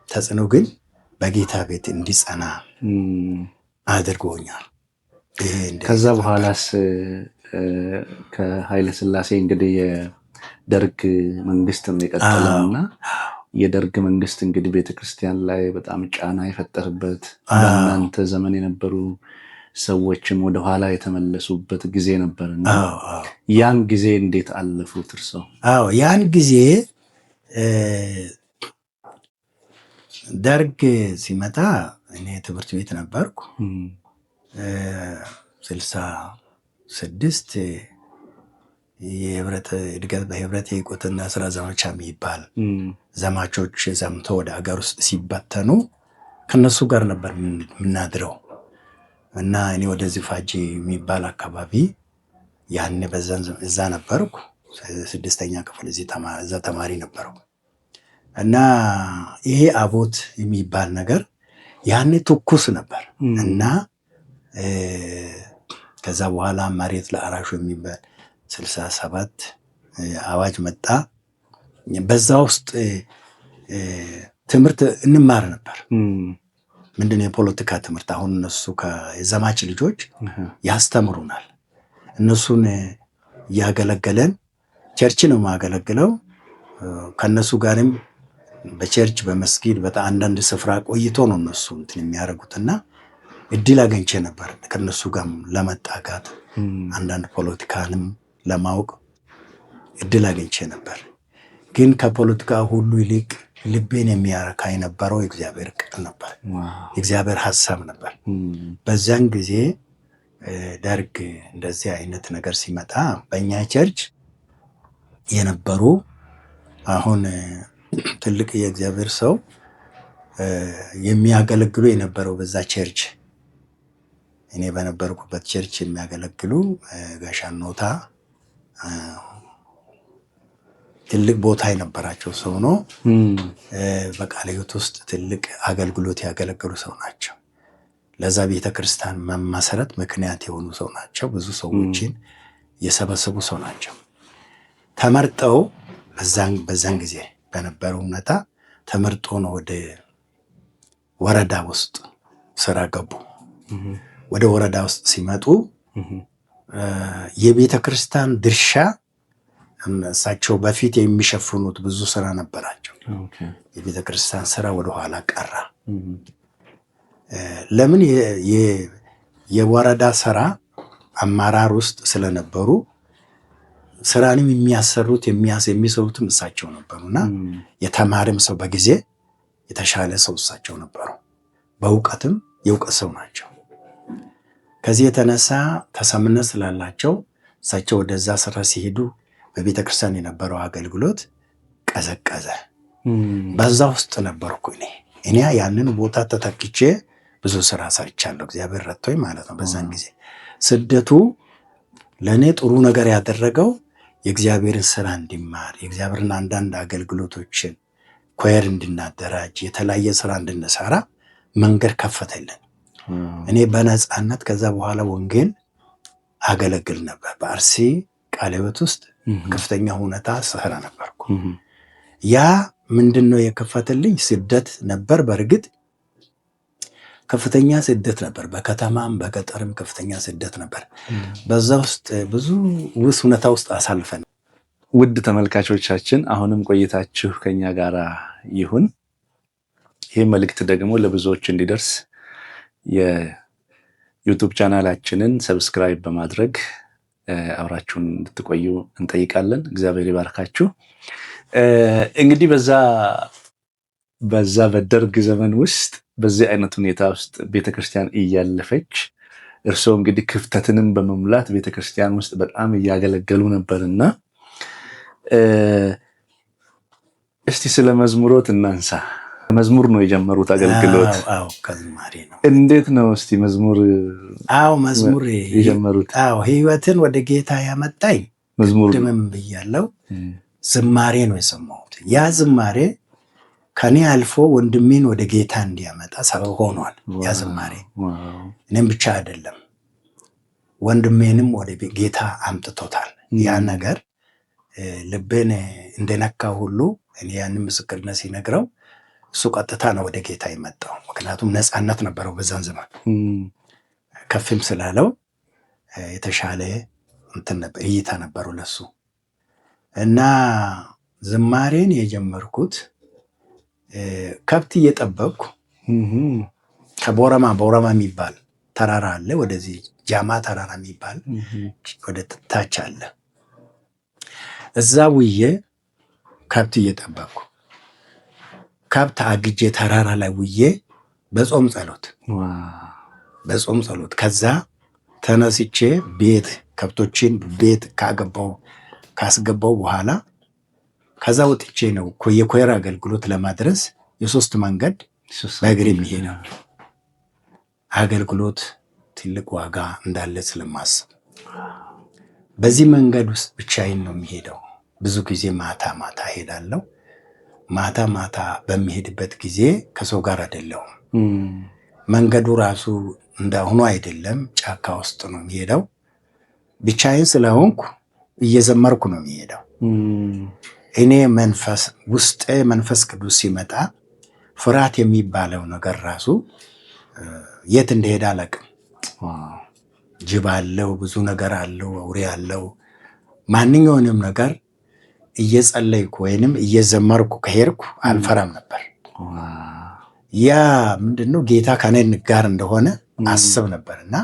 ተጽዕኖ ግን በጌታ ቤት እንዲጸና አድርጎኛል። ከዛ በኋላስ ከኃይለ ሥላሴ እንግዲህ የደርግ መንግስት ነው የቀጠለውና የደርግ መንግስት እንግዲህ ቤተክርስቲያን ላይ በጣም ጫና የፈጠረበት በእናንተ ዘመን የነበሩ ሰዎችም ወደኋላ የተመለሱበት ጊዜ ነበርና ያን ጊዜ እንዴት አለፉት እርሶ? ያን ጊዜ ደርግ ሲመጣ እኔ ትምህርት ቤት ነበርኩ። 66 የህብረት እድገት በህብረት የቁጥና ስራ ዘመቻ የሚባል ዘማቾች ዘምተው ወደ ሀገር ውስጥ ሲበተኑ ከነሱ ጋር ነበር የምናድረው እና እኔ ወደዚህ ፋጂ የሚባል አካባቢ ያኔ እዛ ነበርኩ። 6ኛ ክፍል እዛ ተማሪ ነበርኩ እና ይሄ አቦት የሚባል ነገር ያኔ ትኩስ ነበር እና ከዛ በኋላ መሬት ለአራሹ የሚባል 67 አዋጅ መጣ። በዛ ውስጥ ትምህርት እንማር ነበር። ምንድነው የፖለቲካ ትምህርት። አሁን እነሱ ከዘማች ልጆች ያስተምሩናል። እነሱን እያገለገለን ቸርች ነው የማገለግለው። ከነሱ ጋርም በቸርች በመስጊድ በጣም አንዳንድ ስፍራ ቆይቶ ነው እነሱ እንትን የሚያደርጉትና እድል አገኝቼ ነበር ከነሱ ጋር ለመጣጋት አንዳንድ ፖለቲካንም ለማወቅ እድል አገኝቼ ነበር። ግን ከፖለቲካ ሁሉ ይልቅ ልቤን የሚያረካ የነበረው የእግዚአብሔር ቃል ነበር፣ የእግዚአብሔር ሐሳብ ነበር። በዛን ጊዜ ደርግ እንደዚህ አይነት ነገር ሲመጣ በእኛ ቸርች የነበሩ አሁን ትልቅ የእግዚአብሔር ሰው የሚያገለግሉ የነበረው በዛ ቸርች እኔ በነበርኩበት ቸርች የሚያገለግሉ ጋሻኖታ ትልቅ ቦታ የነበራቸው ሰው ነው። በቃለ ሕይወት ውስጥ ትልቅ አገልግሎት ያገለገሉ ሰው ናቸው። ለዛ ቤተክርስቲያን መሰረት ምክንያት የሆኑ ሰው ናቸው። ብዙ ሰዎችን የሰበሰቡ ሰው ናቸው። ተመርጠው በዛን ጊዜ በነበረው ሁኔታ ተመርጦ ነው ወደ ወረዳ ውስጥ ስራ ገቡ። ወደ ወረዳ ውስጥ ሲመጡ የቤተክርስቲያን ድርሻ እሳቸው በፊት የሚሸፍኑት ብዙ ስራ ነበራቸው። የቤተክርስቲያን ስራ ወደኋላ ቀራ። ለምን? የወረዳ ስራ አመራር ውስጥ ስለነበሩ ስራንም የሚያሰሩት የሚሰሩትም እሳቸው ነበሩና የተማረም ሰው በጊዜ የተሻለ ሰው እሳቸው ነበሩ። በእውቀትም የእውቀት ሰው ናቸው። ከዚህ የተነሳ ተሰምነት ስላላቸው እሳቸው ወደዛ ስራ ሲሄዱ በቤተክርስቲያን የነበረው አገልግሎት ቀዘቀዘ። በዛ ውስጥ ነበርኩ እኔ ያንን ቦታ ተተክቼ ብዙ ስራ ሰርቻለሁ። እግዚአብሔር ረድቶኝ ማለት ነው። በዛን ጊዜ ስደቱ ለእኔ ጥሩ ነገር ያደረገው የእግዚአብሔርን ስራ እንዲማር የእግዚአብሔርን አንዳንድ አገልግሎቶችን ኮየር እንድናደራጅ የተለያየ ስራ እንድንሰራ መንገድ ከፈተልን። እኔ በነፃነት ከዛ በኋላ ወንጌል አገለግል ነበር። በአርሲ ቃለ ሕይወት ውስጥ ከፍተኛ ሁኔታ ስራ ነበርኩ። ያ ምንድነው የከፈተልኝ? ስደት ነበር። በእርግጥ ከፍተኛ ስደት ነበር። በከተማም በገጠርም ከፍተኛ ስደት ነበር። በዛ ውስጥ ብዙ ሁኔታ ውስጥ አሳልፈን። ውድ ተመልካቾቻችን አሁንም ቆይታችሁ ከኛ ጋር ይሁን። ይህ መልእክት ደግሞ ለብዙዎች እንዲደርስ የዩቱብ ቻናላችንን ሰብስክራይብ በማድረግ አብራችሁን እንድትቆዩ እንጠይቃለን። እግዚአብሔር ይባርካችሁ። እንግዲህ በዛ በደርግ ዘመን ውስጥ በዚህ አይነት ሁኔታ ውስጥ ቤተክርስቲያን እያለፈች እርስዎ እንግዲህ ክፍተትንም በመሙላት ቤተክርስቲያን ውስጥ በጣም እያገለገሉ ነበርና እስቲ ስለ መዝሙሮት እናንሳ። መዝሙር ነው የጀመሩት አገልግሎት? አዎ ከዝማሬ ነው። እንዴት ነው እስቲ መዝሙር መዝሙር የጀመሩት? ህይወትን ወደ ጌታ ያመጣኝ መዝሙር ድምም ብያለው ዝማሬ ነው የሰማሁት። ያ ዝማሬ ከኔ አልፎ ወንድሜን ወደ ጌታ እንዲያመጣ ሰበብ ሆኗል። ያ ዝማሬ እኔም ብቻ አይደለም ወንድሜንም ወደ ጌታ አምጥቶታል። ያ ነገር ልቤን እንደነካ ሁሉ እኔ ያንን ምስክርነት ሲነግረው እሱ ቀጥታ ነው ወደ ጌታ የመጣው። ምክንያቱም ነፃነት ነበረው በዛን ዘመን ከፍም ስላለው የተሻለ እንትን ነበር እይታ ነበረው ለሱ። እና ዝማሬን የጀመርኩት ከብት እየጠበቅኩ ከቦረማ የሚባል ተራራ አለ፣ ወደዚህ ጃማ ተራራ የሚባል ወደ ታች አለ። እዛ ውዬ ከብት እየጠበቅኩ ከብት አግጄ ተራራ ላይ ውዬ በጾም ጸሎት ከዛ ተነስቼ ቤት ከብቶችን ቤት ካስገባው በኋላ ከዛ ወጥቼ ነው የኮየር አገልግሎት ለማድረስ የሶስት መንገድ በእግር የሚሄደው አገልግሎት ትልቅ ዋጋ እንዳለ ስለማስብ በዚህ መንገድ ውስጥ ብቻዬን ነው የሚሄደው። ብዙ ጊዜ ማታ ሄዳለሁ። ማታ በሚሄድበት ጊዜ ከሰው ጋር አይደለሁም። መንገዱ ራሱ እንዳሁኑ አይደለም፣ ጫካ ውስጥ ነው የሚሄደው። ብቻዬን ስለሆንኩ እየዘመርኩ ነው የሚሄደው። እኔ ውስጤ መንፈስ ቅዱስ ሲመጣ ፍርሃት የሚባለው ነገር ራሱ የት እንደሄደ አላውቅም። ጅብ አለው፣ ብዙ ነገር አለው፣ አውሬ አለው። ማንኛውንም ነገር እየጸለይኩ ወይንም እየዘመርኩ ከሄድኩ አልፈራም ነበር። ያ ምንድነው ጌታ ከኔ ጋር እንደሆነ አስብ ነበርና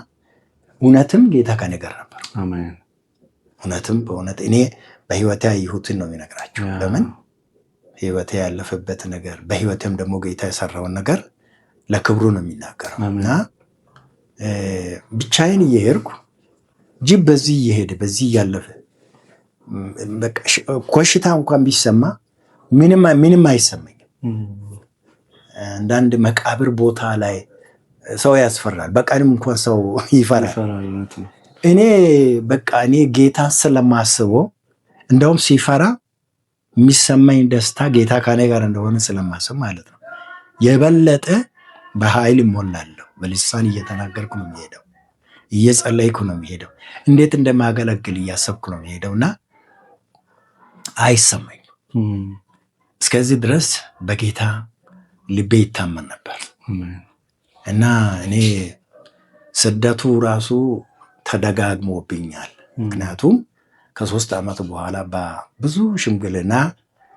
እውነትም ጌታ ከኔ ጋር ነበር። አሜን። እውነትም በእውነት እኔ በህይወቴ ያየሁትን ነው የሚነግራቸው። ለምን ህይወቴ ያለፈበት ነገር በህይወቴም ደግሞ ጌታ የሰራውን ነገር ለክብሩ ነው የሚናገረው። እና ብቻዬን እየሄድኩ ጅብ በዚህ እየሄደ በዚህ እያለፈ ኮሽታ እንኳን ቢሰማ ምንም አይሰማኝም። አንዳንድ መቃብር ቦታ ላይ ሰው ያስፈራል። በቀንም እንኳን ሰው ይፈራል። እኔ ጌታ ስለማስበው እንደውም ሲፈራ የሚሰማኝ ደስታ ጌታ ከኔ ጋር እንደሆነ ስለማስብ ማለት ነው። የበለጠ በኃይል እሞላለሁ። በልሳን እየተናገርኩ ነው የሚሄደው፣ እየጸለይኩ ነው የሚሄደው፣ እንዴት እንደማገለግል እያሰብኩ ነው የሚሄደውና አይሰማኝም። እስከዚህ ድረስ በጌታ ልቤ ይታመን ነበር። እና እኔ ስደቱ ራሱ ተደጋግሞብኛል። ምክንያቱም ከ3 ዓመት በኋላ በብዙ ሽምግልና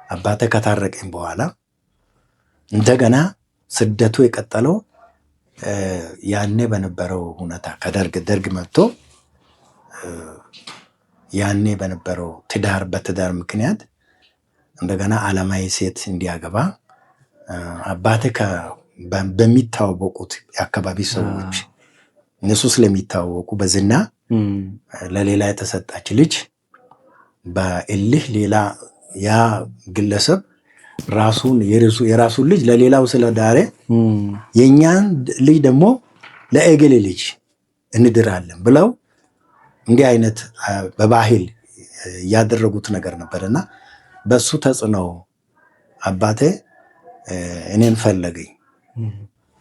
አባቴ ከታረቀኝ በኋላ እንደገና ስደቱ የቀጠለው ያኔ በነበረው ሁኔታ ከደርግ መጥቶ ያኔ በነበረው በትዳር ምክንያት እንደገና ዓለማዊ ሴት እንዲያገባ አባቴ በሚታወቁት የአካባቢ ሰዎች እነሱ ስለሚታወቁ በዝና ለሌላ የተሰጣች ልጅ በእልህ ሌላ ያ ግለሰብ የራሱን ልጅ ለሌላው ስለዳረ የኛን ልጅ ደግሞ ለእገሌ ልጅ እንድራለን ብለው እንዲህ አይነት በባህል ያደረጉት ነገር ነበርና በሱ ተጽዕኖ አባቴ እኔን ፈለገኝ።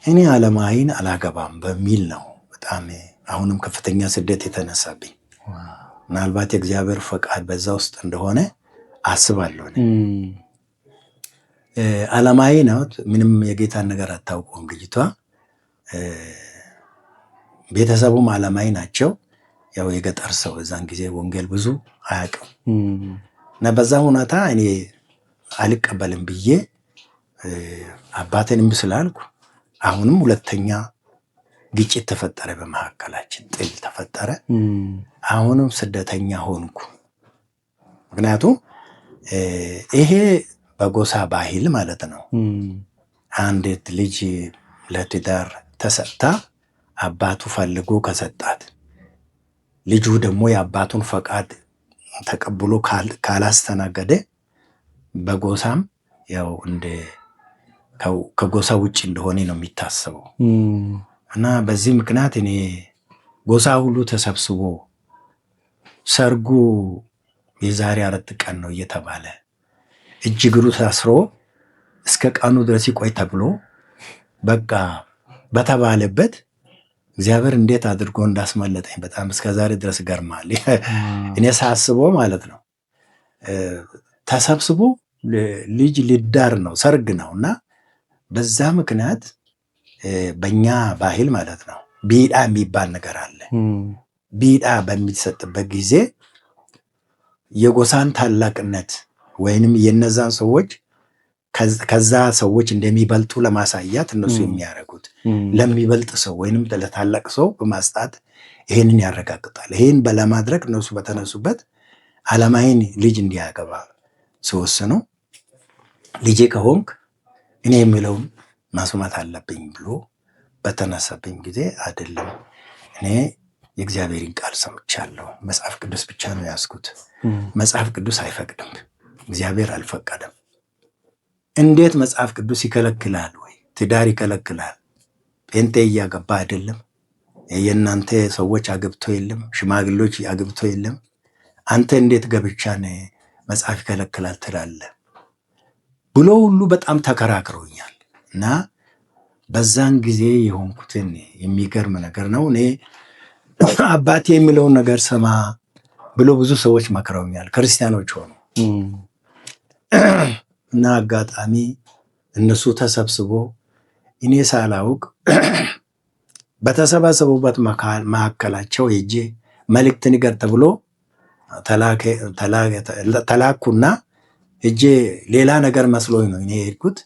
እኔ ዓለማዊን አላገባም በሚል ነው በጣም አሁንም ከፍተኛ ስደት የተነሳብኝ። ምናልባት የእግዚአብሔር ፈቃድ በዛ ውስጥ እንደሆነ አስባለሁ። ዓለማዊ ናት፣ ምንም የጌታን ነገር አታውቀውም ልጅቷ። ቤተሰቡም ዓለማዊ ናቸው። ያው የገጠር ሰው እዛን ጊዜ ወንጌል ብዙ አያውቅም እና በዛ ሁኔታ እኔ አልቀበልም ብዬ አባቴን ስላልኩ አሁንም ሁለተኛ ግጭት ተፈጠረ፣ በመካከላችን ጥል ተፈጠረ። አሁንም ስደተኛ ሆንኩ። ምክንያቱም ይሄ በጎሳ ባህል ማለት ነው። አንዲት ልጅ ለትዳር ተሰጥታ አባቱ ፈልጎ ከሰጣት ልጁ ደግሞ የአባቱን ፈቃድ ተቀብሎ ካላስተናገደ በጎሳም ያው ከጎሳ ውጭ እንደሆነ ነው የሚታሰበው። እና በዚህ ምክንያት እኔ ጎሳ ሁሉ ተሰብስቦ ሰርጉ የዛሬ 4 ቀን ነው እየተባለ እጅ እግሩ ታስሮ እስከ ቀኑ ድረስ ይቆይ ተብሎ በቃ በተባለበት እግዚአብሔር እንዴት አድርጎ እንዳስመለጠኝ በጣም እስከዛሬ ድረስ ገርማል። እኔ ሳስበው ማለት ነው ተሰብስቦ ልጅ ሊዳር ነው፣ ሰርግ ነው። እና በዛ ምክንያት በእኛ ባህል ማለት ነው ቢዳ የሚባል ነገር አለ። ቢዳ በሚሰጥበት ጊዜ የጎሳን ታላቅነት ወይንም የነዛን ሰዎች ከዛ ሰዎች እንደሚበልጡ ለማሳያት እነሱ የሚያደርጉት ለሚበልጥ ሰው ወይንም ለታላቅ ሰው በማስጣት ይሄንን ያረጋግጣል። ይሄን ለማድረግ እነሱ በተነሱበት ዓለማዊን ልጅ እንዲያገባ ሲወስኑ ልጄ ከሆንክ እኔ የሚለውን ማስማት አለብኝ ብሎ በተነሳብኝ ጊዜ አይደለም፣ እኔ የእግዚአብሔርን ቃል ሰምቻለሁ፣ መጽሐፍ ቅዱስ ብቻ ነው ያዝኩት። መጽሐፍ ቅዱስ አይፈቅድም፣ እግዚአብሔር አልፈቀደም። እንዴት መጽሐፍ ቅዱስ ይከለክላል ወይ? ትዳር ይከለክላል። ጴንጤ እያገባ አይደለም? የእናንተ ሰዎች አግብቶ የለም? ሽማግሌዎች አግብቶ የለም? አንተ እንዴት ገብቻን መጽሐፍ ይከለክላል ትላለህ ብሎ ሁሉ በጣም ተከራክረውኛል። እና በዛን ጊዜ የሆንኩትን የሚገርም ነገር ነው። እኔ አባቴ የሚለውን ነገር ሰማ ብሎ ብዙ ሰዎች መክረውኛል፣ ክርስቲያኖች ሆኑ። እና አጋጣሚ እነሱ ተሰብስቦ እኔ ሳላውቅ በተሰባሰቡበት መካከላቸው ሄጄ መልእክት ንገር ተብሎ ተላኩና ሄጄ ሌላ ነገር መስሎኝ ነው እኔ የሄድኩት።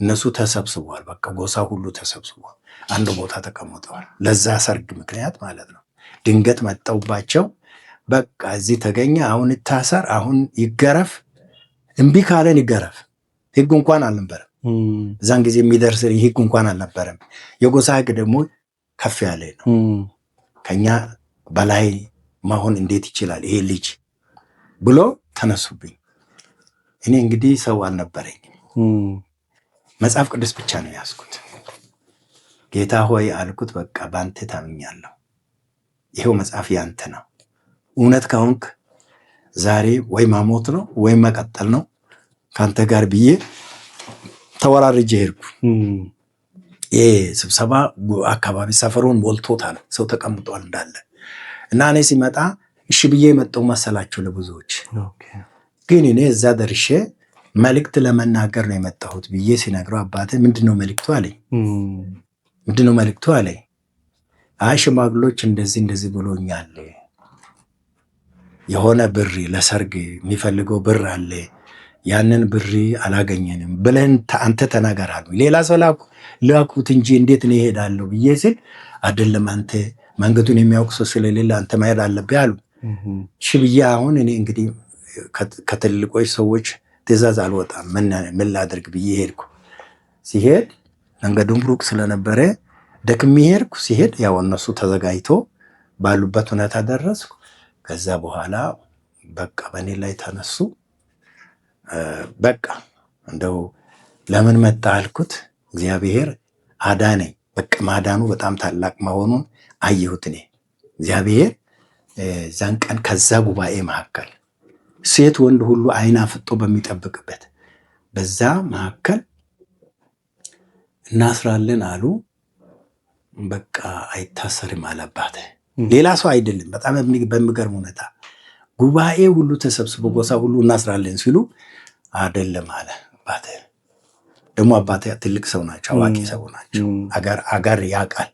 እነሱ ተሰብስቧል፣ በቃ ጎሳ ሁሉ ተሰብስቧል፣ አንድ ቦታ ተቀምጠዋል። ለዛ ሰርግ ምክንያት ማለት ነው። ድንገት መጠውባቸው በቃ እዚህ ተገኘ፣ አሁን ይታሰር፣ አሁን ይገረፍ፣ እምቢ ካለን ይገረፍ። ህግ እንኳን አልነበረም እዛን ጊዜ የሚደርስ ህግ እንኳን አልነበረም። የጎሳ ህግ ደግሞ ከፍ ያለ ነው። ከኛ በላይ መሆን እንዴት ይችላል ይሄ ልጅ ብሎ ተነሱብኝ። እኔ እንግዲህ ሰው አልነበረኝም፣ መጽሐፍ ቅዱስ ብቻ ነው ያዝኩት። ጌታ ሆይ አልኩት፣ በቃ በአንተ ታምኛለሁ፣ ይሄው መጽሐፍ ያንተ ነው። እውነት ከሆንክ ዛሬ ወይ ማሞት ነው ወይ መቀጠል ነው ከአንተ ጋር ብዬ ተወራርጄ ሄድኩ። ይሄ ስብሰባ አካባቢ ሰፈሩን ሞልቶታል፣ ሰው ተቀምጧል እንዳለ። እና እኔ ሲመጣ እሺ ብዬ የመጣው መሰላቸው ለብዙዎች። ግን እኔ እዛ ደርሼ መልእክት ለመናገር ነው የመጣሁት ብዬ ሲነግረው አባቴ ምንድነው መልእክቱ አለኝ። ምንድነው መልእክቱ አለኝ። አይ ሽማግሎች እንደዚህ እንደዚህ ብሎኛል፣ የሆነ ብር ለሰርግ የሚፈልገው ብር አለ፣ ያንን ብር አላገኘንም ብለን አንተ ተናገር አሉ። ሌላ ሰው ላኩት እንጂ እንዴት ነው እሄዳለሁ ብዬ ስል አይደለም አንተ መንገዱን የሚያውቅ ሰው ስለሌለ አንተ መሄድ አለብህ አሉ። እሺ ብዬ አሁን እኔ እንግዲህ ከትልቆች ሰዎች ትእዛዝ አልወጣም፣ ምን ላድርግ ብዬ ሄድኩ። ሲሄድ መንገዱም ሩቅ ስለነበረ ደክሜ ሄድኩ። ሲሄድ ያው እነሱ ተዘጋጅቶ ባሉበት ሁኔታ ደረስኩ። ከዛ በኋላ በቃ በእኔ ላይ ተነሱ። በቃ እንደው ለምን መጣ አልኩት። እግዚአብሔር አዳነኝ። በቃ ማዳኑ በጣም ታላቅ መሆኑን አየሁት። እኔ እግዚአብሔር ዛን ቀን ከዛ ጉባኤ መካከል ሴት ወንድ ሁሉ አይን አፍጦ በሚጠብቅበት በዛ መካከል እናስራለን አሉ። በቃ አይታሰርም አለባት። ሌላ ሰው አይደለም። በጣም በሚገርም ሁኔታ ጉባኤ ሁሉ ተሰብስቦ ጎሳ ሁሉ እናስራለን ሲሉ አይደለም አለ አባቴ። ደግሞ አባቴ ትልቅ ሰው ናቸው፣ አዋቂ ሰው ናቸው። አገር ያውቃል።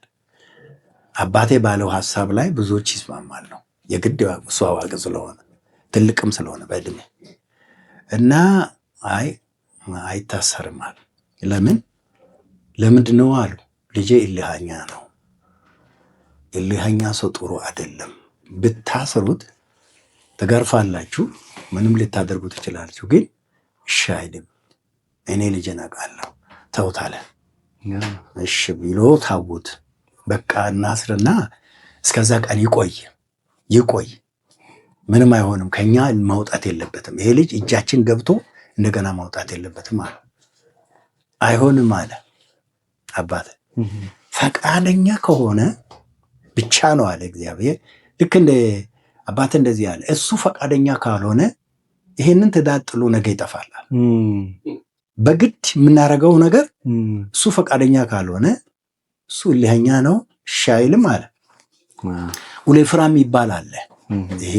አባቴ ባለው ሀሳብ ላይ ብዙዎች ይስማማሉ። የግድ እሱ አዋቂ ስለሆነ ትልቅም ስለሆነ በእድሜ እና አይታሰርም አለ። ለምንድን ነው አሉ። ልጄ እልሃኛ ነው፣ እልህኛ ሰው ጥሩ አይደለም። ብታስሩት ትገርፋላችሁ፣ ምንም ልታደርጉ ትችላላችሁ፣ ግን እሺ አይልም። እኔ ልጄን አውቃለሁ ተውት አለ። እሺ ብሎ ታውት በቃ እናስርና እስከዛ ቀን ይቆይ ምንም አይሆንም፣ ከኛ ማውጣት የለበትም ይሄ ልጅ እጃችን ገብቶ እንደገና ማውጣት የለበትም አለ። አይሆንም አለ አባት። ፈቃደኛ ከሆነ ብቻ ነው አለ እግዚአብሔር። ልክ እንደ አባት እንደዚህ አለ። እሱ ፈቃደኛ ካልሆነ ይሄንን ትዳር ጥሎ ነገ ይጠፋላል። በግድ የምናደርገው ነገር እሱ ፈቃደኛ ካልሆነ እሱ እልህኛ ነው፣ እሺ አይልም አለ። ውሌፍራም ይባላል። ይሄ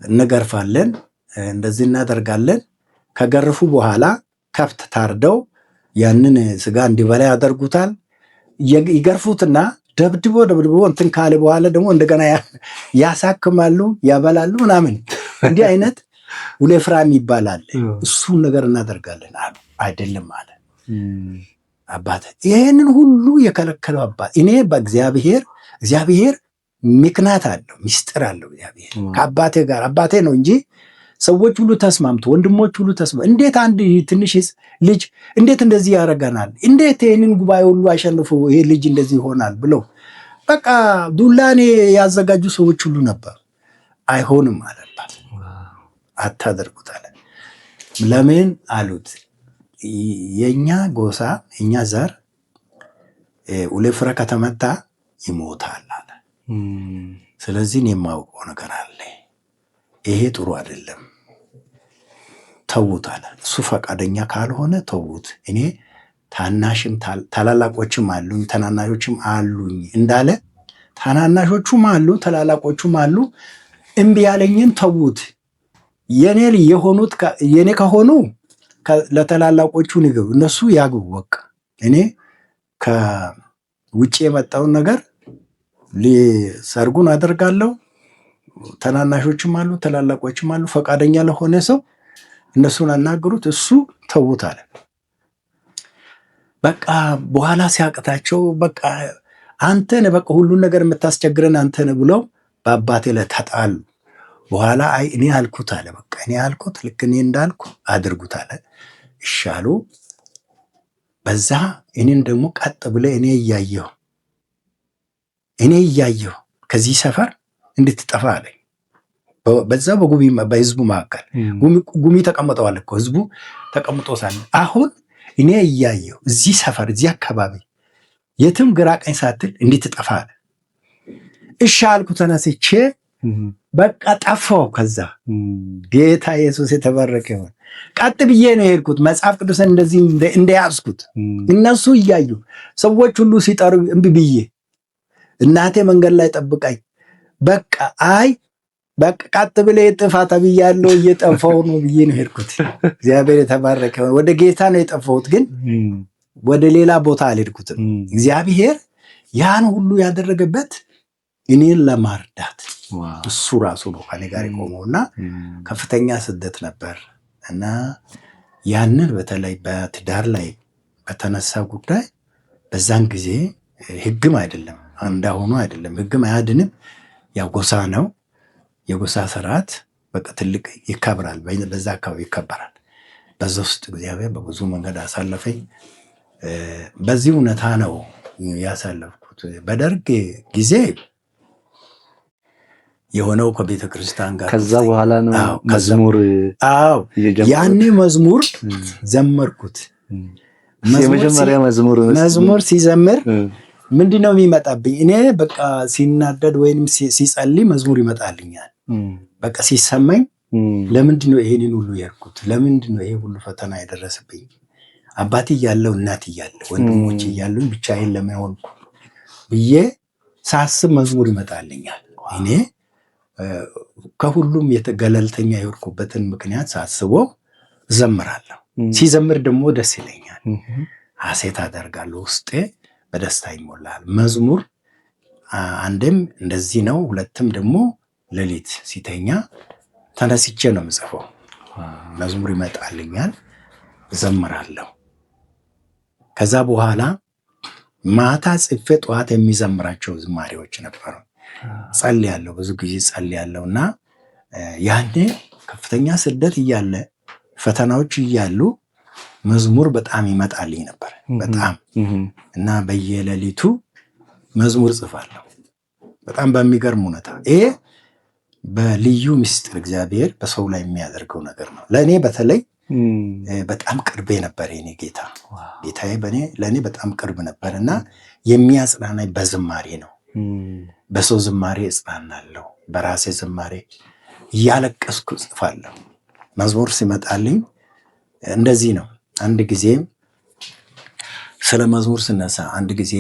እንገርፋለን፣ እንደዚህ እናደርጋለን። ከገርፉ በኋላ ከብት ታርደው ያንን ስጋ እንዲበላ ያደርጉታል። ይገርፉትና ደብድቦ እንትን ካለ በኋላ ደግሞ እንደገና ያሳክማሉ፣ ያበላሉ ምናምን። እንዲህ አይነት ውሌፍራም ይባላል። እሱን ነገር እናደርጋለን አሉ። አይደለም አለ አባት። ይህንን ሁሉ የከለከለው አባት እኔ እግዚአብሔር ምክንያት አለው፣ ሚስጥር አለው። እግዚአብሔር ከአባቴ ጋር አባቴ ነው እንጂ ሰዎች ሁሉ ተስማምቶ ወንድሞች ሁሉ እንዴት አንድ ትንሽ ልጅ እንዴት እንደዚህ ያደርገናል? እንዴት ይህንን ጉባኤ ሁሉ አሸንፎ ይሄ ልጅ እንደዚህ ይሆናል ብለው በቃ ዱላኔ ያዘጋጁ ሰዎች ሁሉ ነበር። አይሆንም አለባት። አታደርጉት አለ። ለምን አሉት? የኛ ጎሳ የኛ ዘር ውሌፍራ ከተመታ ይሞታል አለ። ስለዚህ የማውቀው ነገር አለ፣ ይሄ ጥሩ አይደለም፣ ተዉት አለ። እሱ ፈቃደኛ ካልሆነ ተዉት። እኔ ታናሽም ታላላቆችም አሉኝ ታናናሾችም አሉኝ እንዳለ ታናናሾቹም አሉ ታላላቆቹም አሉ። እምቢ ያለኝን ተዉት። የኔ ከሆኑ ለታላላቆቹ ንገሩ፣ እነሱ ያግቡ። በቃ እኔ ከውጭ የመጣውን ነገር ሰርጉን አደርጋለሁ። ታናናሾችም አሉ ታላላቆችም አሉ። ፈቃደኛ ለሆነ ሰው እነሱን አናግሩት፣ እሱ ተዉት አለ። በቃ በኋላ ሲያቅታቸው በቃ አንተን በቃ ሁሉን ነገር የምታስቸግረን አንተን ብለው በአባቴ ላይ ተጣሉ። በኋላ አይ እኔ አልኩት አለ። በቃ እኔ አልኩት፣ ልክ እኔ እንዳልኩ አድርጉት አለ። ይሻሉ በዛ እኔን ደግሞ ቀጥ ብለ እኔ እያየሁ ከዚህ ሰፈር እንድትጠፋ አለኝ። በዛ በህዝቡ መካከል ጉሚ ተቀምጠዋል እኮ ህዝቡ ተቀምጦ ሳለ አሁን እኔ እያየሁ እዚህ ሰፈር እዚህ አካባቢ የትም ግራ ቀኝ ሳትል እንድትጠፋ አለ። እሺ አልኩ። ተነስቼ በቃ ጠፋው። ከዛ ጌታ ኢየሱስ የተባረከ ይሁን። ቀጥ ብዬ ነው የሄድኩት፣ መጽሐፍ ቅዱስን እንደዚህ እንደያዝኩት እነሱ እያዩ ሰዎች ሁሉ ሲጠሩ እምቢ ብዬ እናቴ መንገድ ላይ ጠብቃኝ። በቃ በቃ ቀጥ ብለህ ጥፋ ተብያለሁ፣ እየጠፋሁ ነው ብዬ ነው የሄድኩት። እግዚአብሔር የተባረከ ይሁን። ወደ ጌታ ነው የጠፋሁት፣ ግን ወደ ሌላ ቦታ አልሄድኩትም። እግዚአብሔር ያን ሁሉ ያደረገበት እኔን ለማርዳት እሱ ራሱ ነው ከኔ ጋር የቆመውና ከፍተኛ ስደት ነበር እና ያንን በተለይ በትዳር ላይ በተነሳ ጉዳይ በዛን ጊዜ ህግም አይደለም እንዳሁኑ አይደለም፣ ህግም አያድንም። ያው ጎሳ ነው፣ የጎሳ ስርዓት በቃ ትልቅ ይከብራል፣ በዛ አካባቢ ይከበራል። በዛ ውስጥ እግዚአብሔር በብዙ መንገድ አሳለፈኝ። በዚህ እውነታ ነው ያሳለፍኩት። በደርግ ጊዜ የሆነው ከቤተ ክርስቲያን ጋር ከዛ በኋላ ነው መዝሙር ያኔ መዝሙር ዘመርኩት። የመጀመሪያ መዝሙር ሲዘምር ምንድነው የሚመጣብኝ? እኔ በቃ ሲናደድ ወይንም ሲጸልይ መዝሙር ይመጣልኛል። በቃ ሲሰማኝ ለምንድነው ይሄንን ሁሉ ያርኩት? ለምንድነው ይሄ ሁሉ ፈተና የደረሰብኝ? አባቴ እያለው እናት እያለው ወንድሞች እያሉኝ ብቻዬን ለምን ሆንኩ ብዬ ሳስብ መዝሙር ይመጣልኛል። እኔ ከሁሉም የተገለልተኛ የወርኩበትን ምክንያት ሳስበው ዘምራለሁ። ሲዘምር ደግሞ ደስ ይለኛል፣ ሐሴት አደርጋለሁ፣ ውስጤ በደስታ ይሞላል። መዝሙር አንድም እንደዚህ ነው፣ ሁለትም ደግሞ ሌሊት ሲተኛ ተነስቼ ነው የምጽፈው። መዝሙር ይመጣልኛል፣ ዘምራለሁ። ከዛ በኋላ ማታ ጽፌ ጠዋት የሚዘምራቸው ዝማሬዎች ነበሩ። ጸልያለሁ፣ ብዙ ጊዜ ጸልያለሁ። እና ያኔ ከፍተኛ ስደት እያለ ፈተናዎች እያሉ መዝሙር በጣም ይመጣልኝ ነበር በጣም እና በየሌሊቱ መዝሙር ጽፋለሁ። በጣም በሚገርም ሁኔታ ይሄ በልዩ ምስጢር እግዚአብሔር በሰው ላይ የሚያደርገው ነገር ነው። ለእኔ በተለይ በጣም ቅርቤ ነበር። የኔ ጌታዬ ለእኔ በጣም ቅርብ ነበር እና የሚያጽናናኝ በዝማሬ ነው። በሰው ዝማሬ እጽናናለሁ፣ በራሴ ዝማሬ እያለቀስኩ ጽፋለሁ። መዝሙር ሲመጣልኝ እንደዚህ ነው። አንድ ጊዜ ስለ መዝሙር ስነሳ አንድ ጊዜ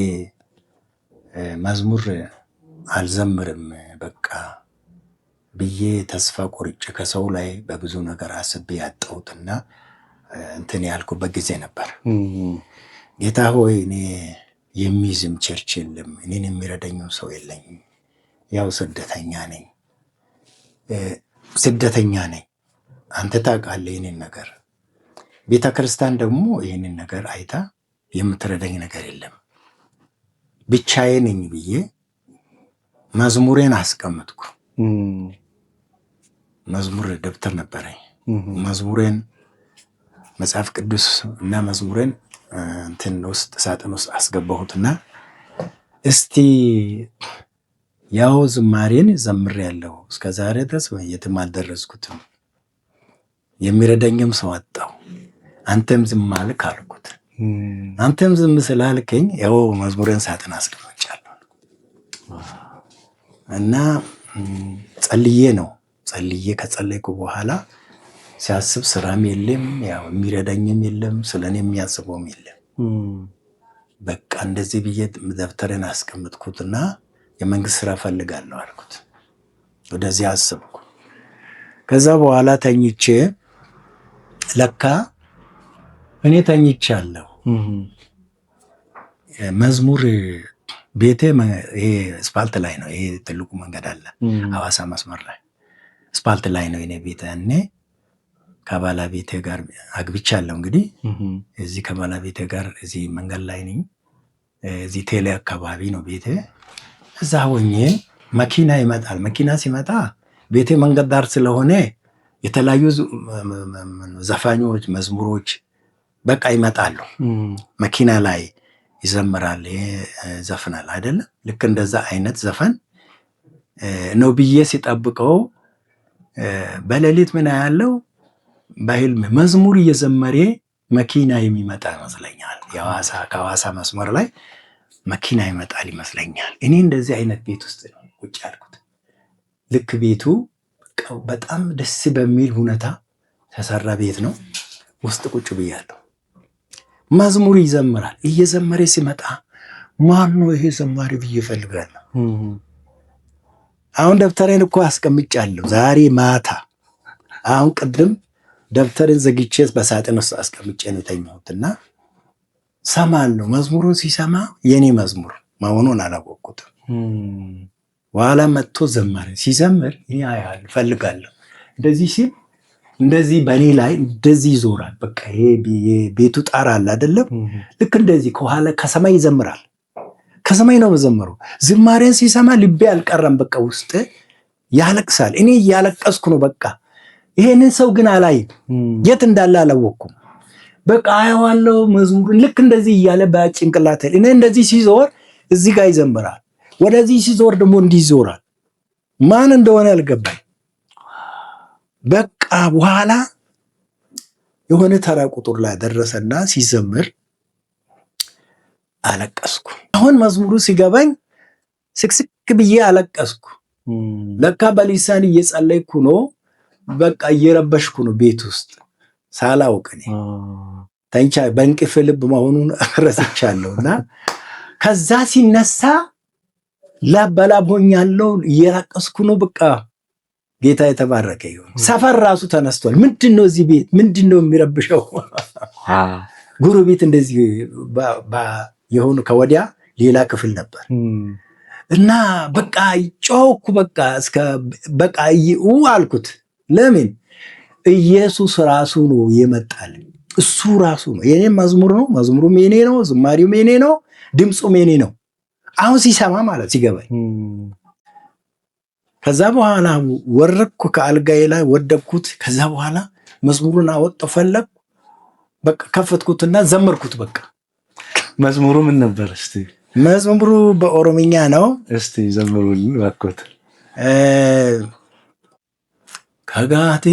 መዝሙር አልዘምርም በቃ ብዬ ተስፋ ቆርጬ ከሰው ላይ በብዙ ነገር አስቤ ያጣሁትና እንትን ያልኩበት ጊዜ ነበር። ጌታ ሆይ እኔ የሚይዝም ቸርች የለም፣ እኔን የሚረዳኝም ሰው የለኝም፣ ያው ስደተኛ ነኝ። አንተ ታውቃለህ ይህንን ነገር። ቤተ ክርስቲያን ደግሞ ይህንን ነገር አይታ የምትረዳኝ ነገር የለም፣ ብቻዬ ነኝ ብዬ መዝሙሬን አስቀምጥኩ። መዝሙር ደብተር ነበረኝ። መዝሙሬን መጽሐፍ ቅዱስ እና መዝሙሬን እንትን ውስጥ ሳጥን ውስጥ አስገባሁትና እስቲ ያው ዝማሬን ዘምሬያለሁ፣ እስከ ዛሬ ድረስ የትም አልደረስኩትም፣ የሚረዳኝም ሰው አጣሁ፣ አንተም ዝም አልክ አልኩት። አንተም ዝም ስላልከኝ ያው መዝሙሬን ሳጥን አስቀምጫለሁ እና ጸልዬ ከጸለይኩ በኋላ ሲያስብ ስራም የለም፣ ያው የሚረዳኝም የለም፣ ስለኔ የሚያስበውም የለም። በቃ እንደዚህ ብዬ ደብተሬን አስቀምጥኩትና የመንግስት ስራ ፈልጋለሁ አልኩት። ወደዚህ አስብኩ። ከዛ በኋላ ተኝቼ ለካ እኔ ተኝቻለሁ። መዝሙር ቤቴ ይሄ ስፓልት ላይ ነው። ይሄ ትልቁ መንገድ አለ ሐዋሳ መስመር ላይ ስፓልት ላይ ነው የኔ ቤት። እኔ ከባለቤቴ ጋር አግብቻለሁ። እንግዲህ እዚህ ከባለቤቴ ጋር እዚህ መንገድ ላይ ነኝ። እዚህ ቴሌ አካባቢ ነው ቤቴ። እዛ ሆኜ መኪና ይመጣል። መኪና ሲመጣ ቤቴ መንገድ ዳር ስለሆነ የተለያዩ ዘፋኞች፣ መዝሙሮች በቃ ይመጣሉ። መኪና ላይ ይዘምራል፣ ዘፍናል አይደለም። ልክ እንደዛ አይነት ዘፈን ነው ብዬ ሲጠብቀው በሌሊት ምን ያለው በህልም መዝሙር እየዘመረ መኪና የሚመጣ ይመስለኛል። ከሐዋሳ መስመር ላይ መኪና ይመጣል ይመስለኛል። እኔ እንደዚህ አይነት ቤት ውስጥ ነው ቁጭ ያልኩት። ልክ ቤቱ በጣም ደስ በሚል ሁኔታ ተሰራ ቤት ነው። ውስጥ ቁጭ ብያለሁ። መዝሙር ይዘምራል። እየዘመረ ሲመጣ ማን ነው ይሄ ዘማሪ ብዬ እፈልጋለሁ። አሁን ደብተሬን እኮ አስቀምጫለሁ ዛሬ ማታ። አሁን ቅድም ደብተሬን ዘግቼ በሳጥን ውስጥ አስቀምጬ ነው የተኛሁትና ሰማለሁ። መዝሙሩን ሲሰማ የኔ መዝሙር መሆኑን አላወቅኩትም። በኋላ መጥቶ ዘመረ። ሲዘምር እኔ አያለሁ እፈልጋለሁ። እንደዚህ ሲል እንደዚህ በእኔ ላይ እንደዚህ ይዞራል። በቃ ይሄ ቤቱ ጣራ አለ አይደለም? ልክ እንደዚህ ከኋላ ከሰማይ ይዘምራል። ከሰማይ ነው መዘመሩ። ዝማሬን ሲሰማ ልቤ አልቀረም። በቃ ውስጥ ያለቅሳል። እኔ እያለቀስኩ ነው። በቃ ይሄንን ሰው ግን አላይም፣ የት እንዳለ አላወቅኩም። በቃ አየዋለሁ መዝሙሩን ልክ እንደዚህ እያለ በጭንቅላቴ እኔ እንደዚህ ሲዞር እዚህ ጋር ይዘምራል፣ ወደዚህ ሲዞር ደግሞ እንዲህ ይዞራል። ማን እንደሆነ አልገባኝ። በቃ በኋላ የሆነ ተራ ቁጥር ላይ ደረሰና ሲዘምር አለቀስኩ። አሁን መዝሙሩ ሲገባኝ ስቅስቅ ብዬ አለቀስኩ። ለካ በሊሳን እየጸለይኩ ነው። በቃ እየረበሽኩ ነው ቤት ውስጥ ሳላውቅ እኔ ተንቻ በእንቅልፍ ልብ መሆኑን ረስቻለሁና ከዛ ሲነሳ ላበላብ ሆኛለሁ። እየራቀስኩ ነው። በቃ ጌታ የተባረከ ይሁን። ሰፈር ራሱ ተነስቷል። ምንድነው እዚህ ቤት ምንድነው የሚረብሸው? ጎረቤት እንደዚህ የሆኑ ከወዲያ ሌላ ክፍል ነበር እና በቃ ጮኩ። በቃ አልኩት። ለምን? ኢየሱስ ራሱ ነው የመጣል። እሱ ራሱ ነው። የኔ መዝሙር ነው፣ መዝሙሩም የኔ ነው፣ ዝማሬውም የኔ ነው። ድምፁም የኔ ነው። አሁን ሲሰማ ማለት ሲገባኝ ከዛ በኋላ ወረድኩ፣ ከአልጋዬ ላይ ወደቅኩት። ከዛ በኋላ መዝሙሩን አወጣሁ ፈለግኩ፣ በቃ ከፈትኩትና ዘመርኩት። በቃ መዝሙሩ ምን ነበር? እስቲ መዝሙሩ በኦሮምኛ ነው። እስቲ ዘምሩልን እባክዎት። ከጋቴ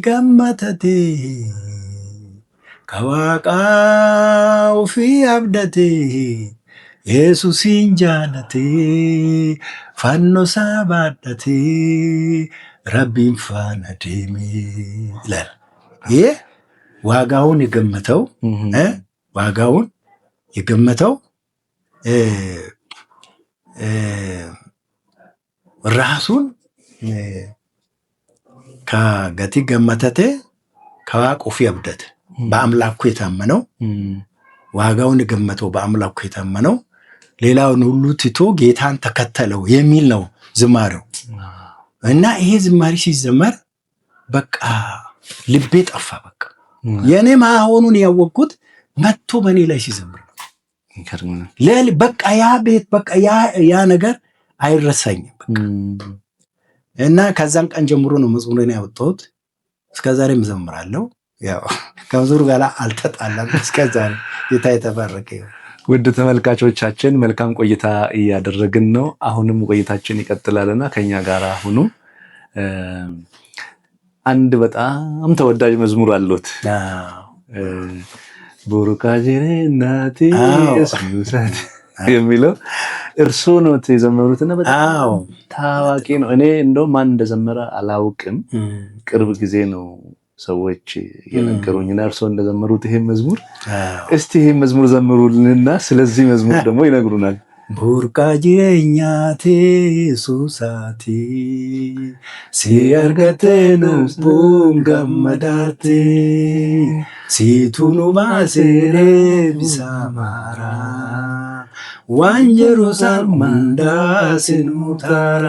ገመተቴ ከዋቃ ኡፊ አብደቴ ኢየሱስን ጃለቴ ፋኖሳ ባደቴ ረቢን ፋና ዴሜ ይላል። ይህ ዋጋውን የገመተው ራሱን ከገቲ ገመተቴ ከዋቅ ኡፊ አብደቴ በአምላኩ የታመነው ዋጋውን የገመተው በአምላኩ የታመነው ሌላውን ሁሉ ትቶ ጌታን ተከተለው የሚል ነው ዝማሬው። እና ይሄ ዝማሬ ሲዘመር በቃ ልቤ ጠፋ። በቃ የኔ መሆኑን ያወቅኩት መጥቶ በእኔ ላይ ሲዘምር ነው። በቃ ያ ቤት በቃ ያ ነገር አይረሳኝም። በቃ እና ከዛን ቀን ጀምሮ ነው መዝሙሬን ያወጣሁት። እስከዛሬም እዘምራለሁ። ያው ከመዝሙሩ ጋር አልተጣላም። እስከዛሬ ጌታ የተባረከ ይሁን። ውድ ተመልካቾቻችን መልካም ቆይታ እያደረግን ነው። አሁንም ቆይታችን ይቀጥላልና ከኛ ጋር ሁኑ። አንድ በጣም ተወዳጅ መዝሙር አሉት። ቡሩካ ጅሬ እናቴ የሚለው እርሱ ነው የዘመሩትና በጣም ታዋቂ ነው። እኔ እንደውም ማን እንደዘመረ አላውቅም። ቅርብ ጊዜ ነው ሰዎች የነገሩኝና እርሱ እንደዘመሩት ይሄን መዝሙር እስቲ ይሄን መዝሙር ዘምሩልንና ስለዚህ መዝሙር ደግሞ ይነግሩናል። ቡርቃ ጅሬኛቴ ሱሳቲ ሲአርገቴኑ ቡን ገመዳቴ ሲቱኑ ባሴሬ ቢሳማራ ዋንጀሮሳን መንዳሲኑታራ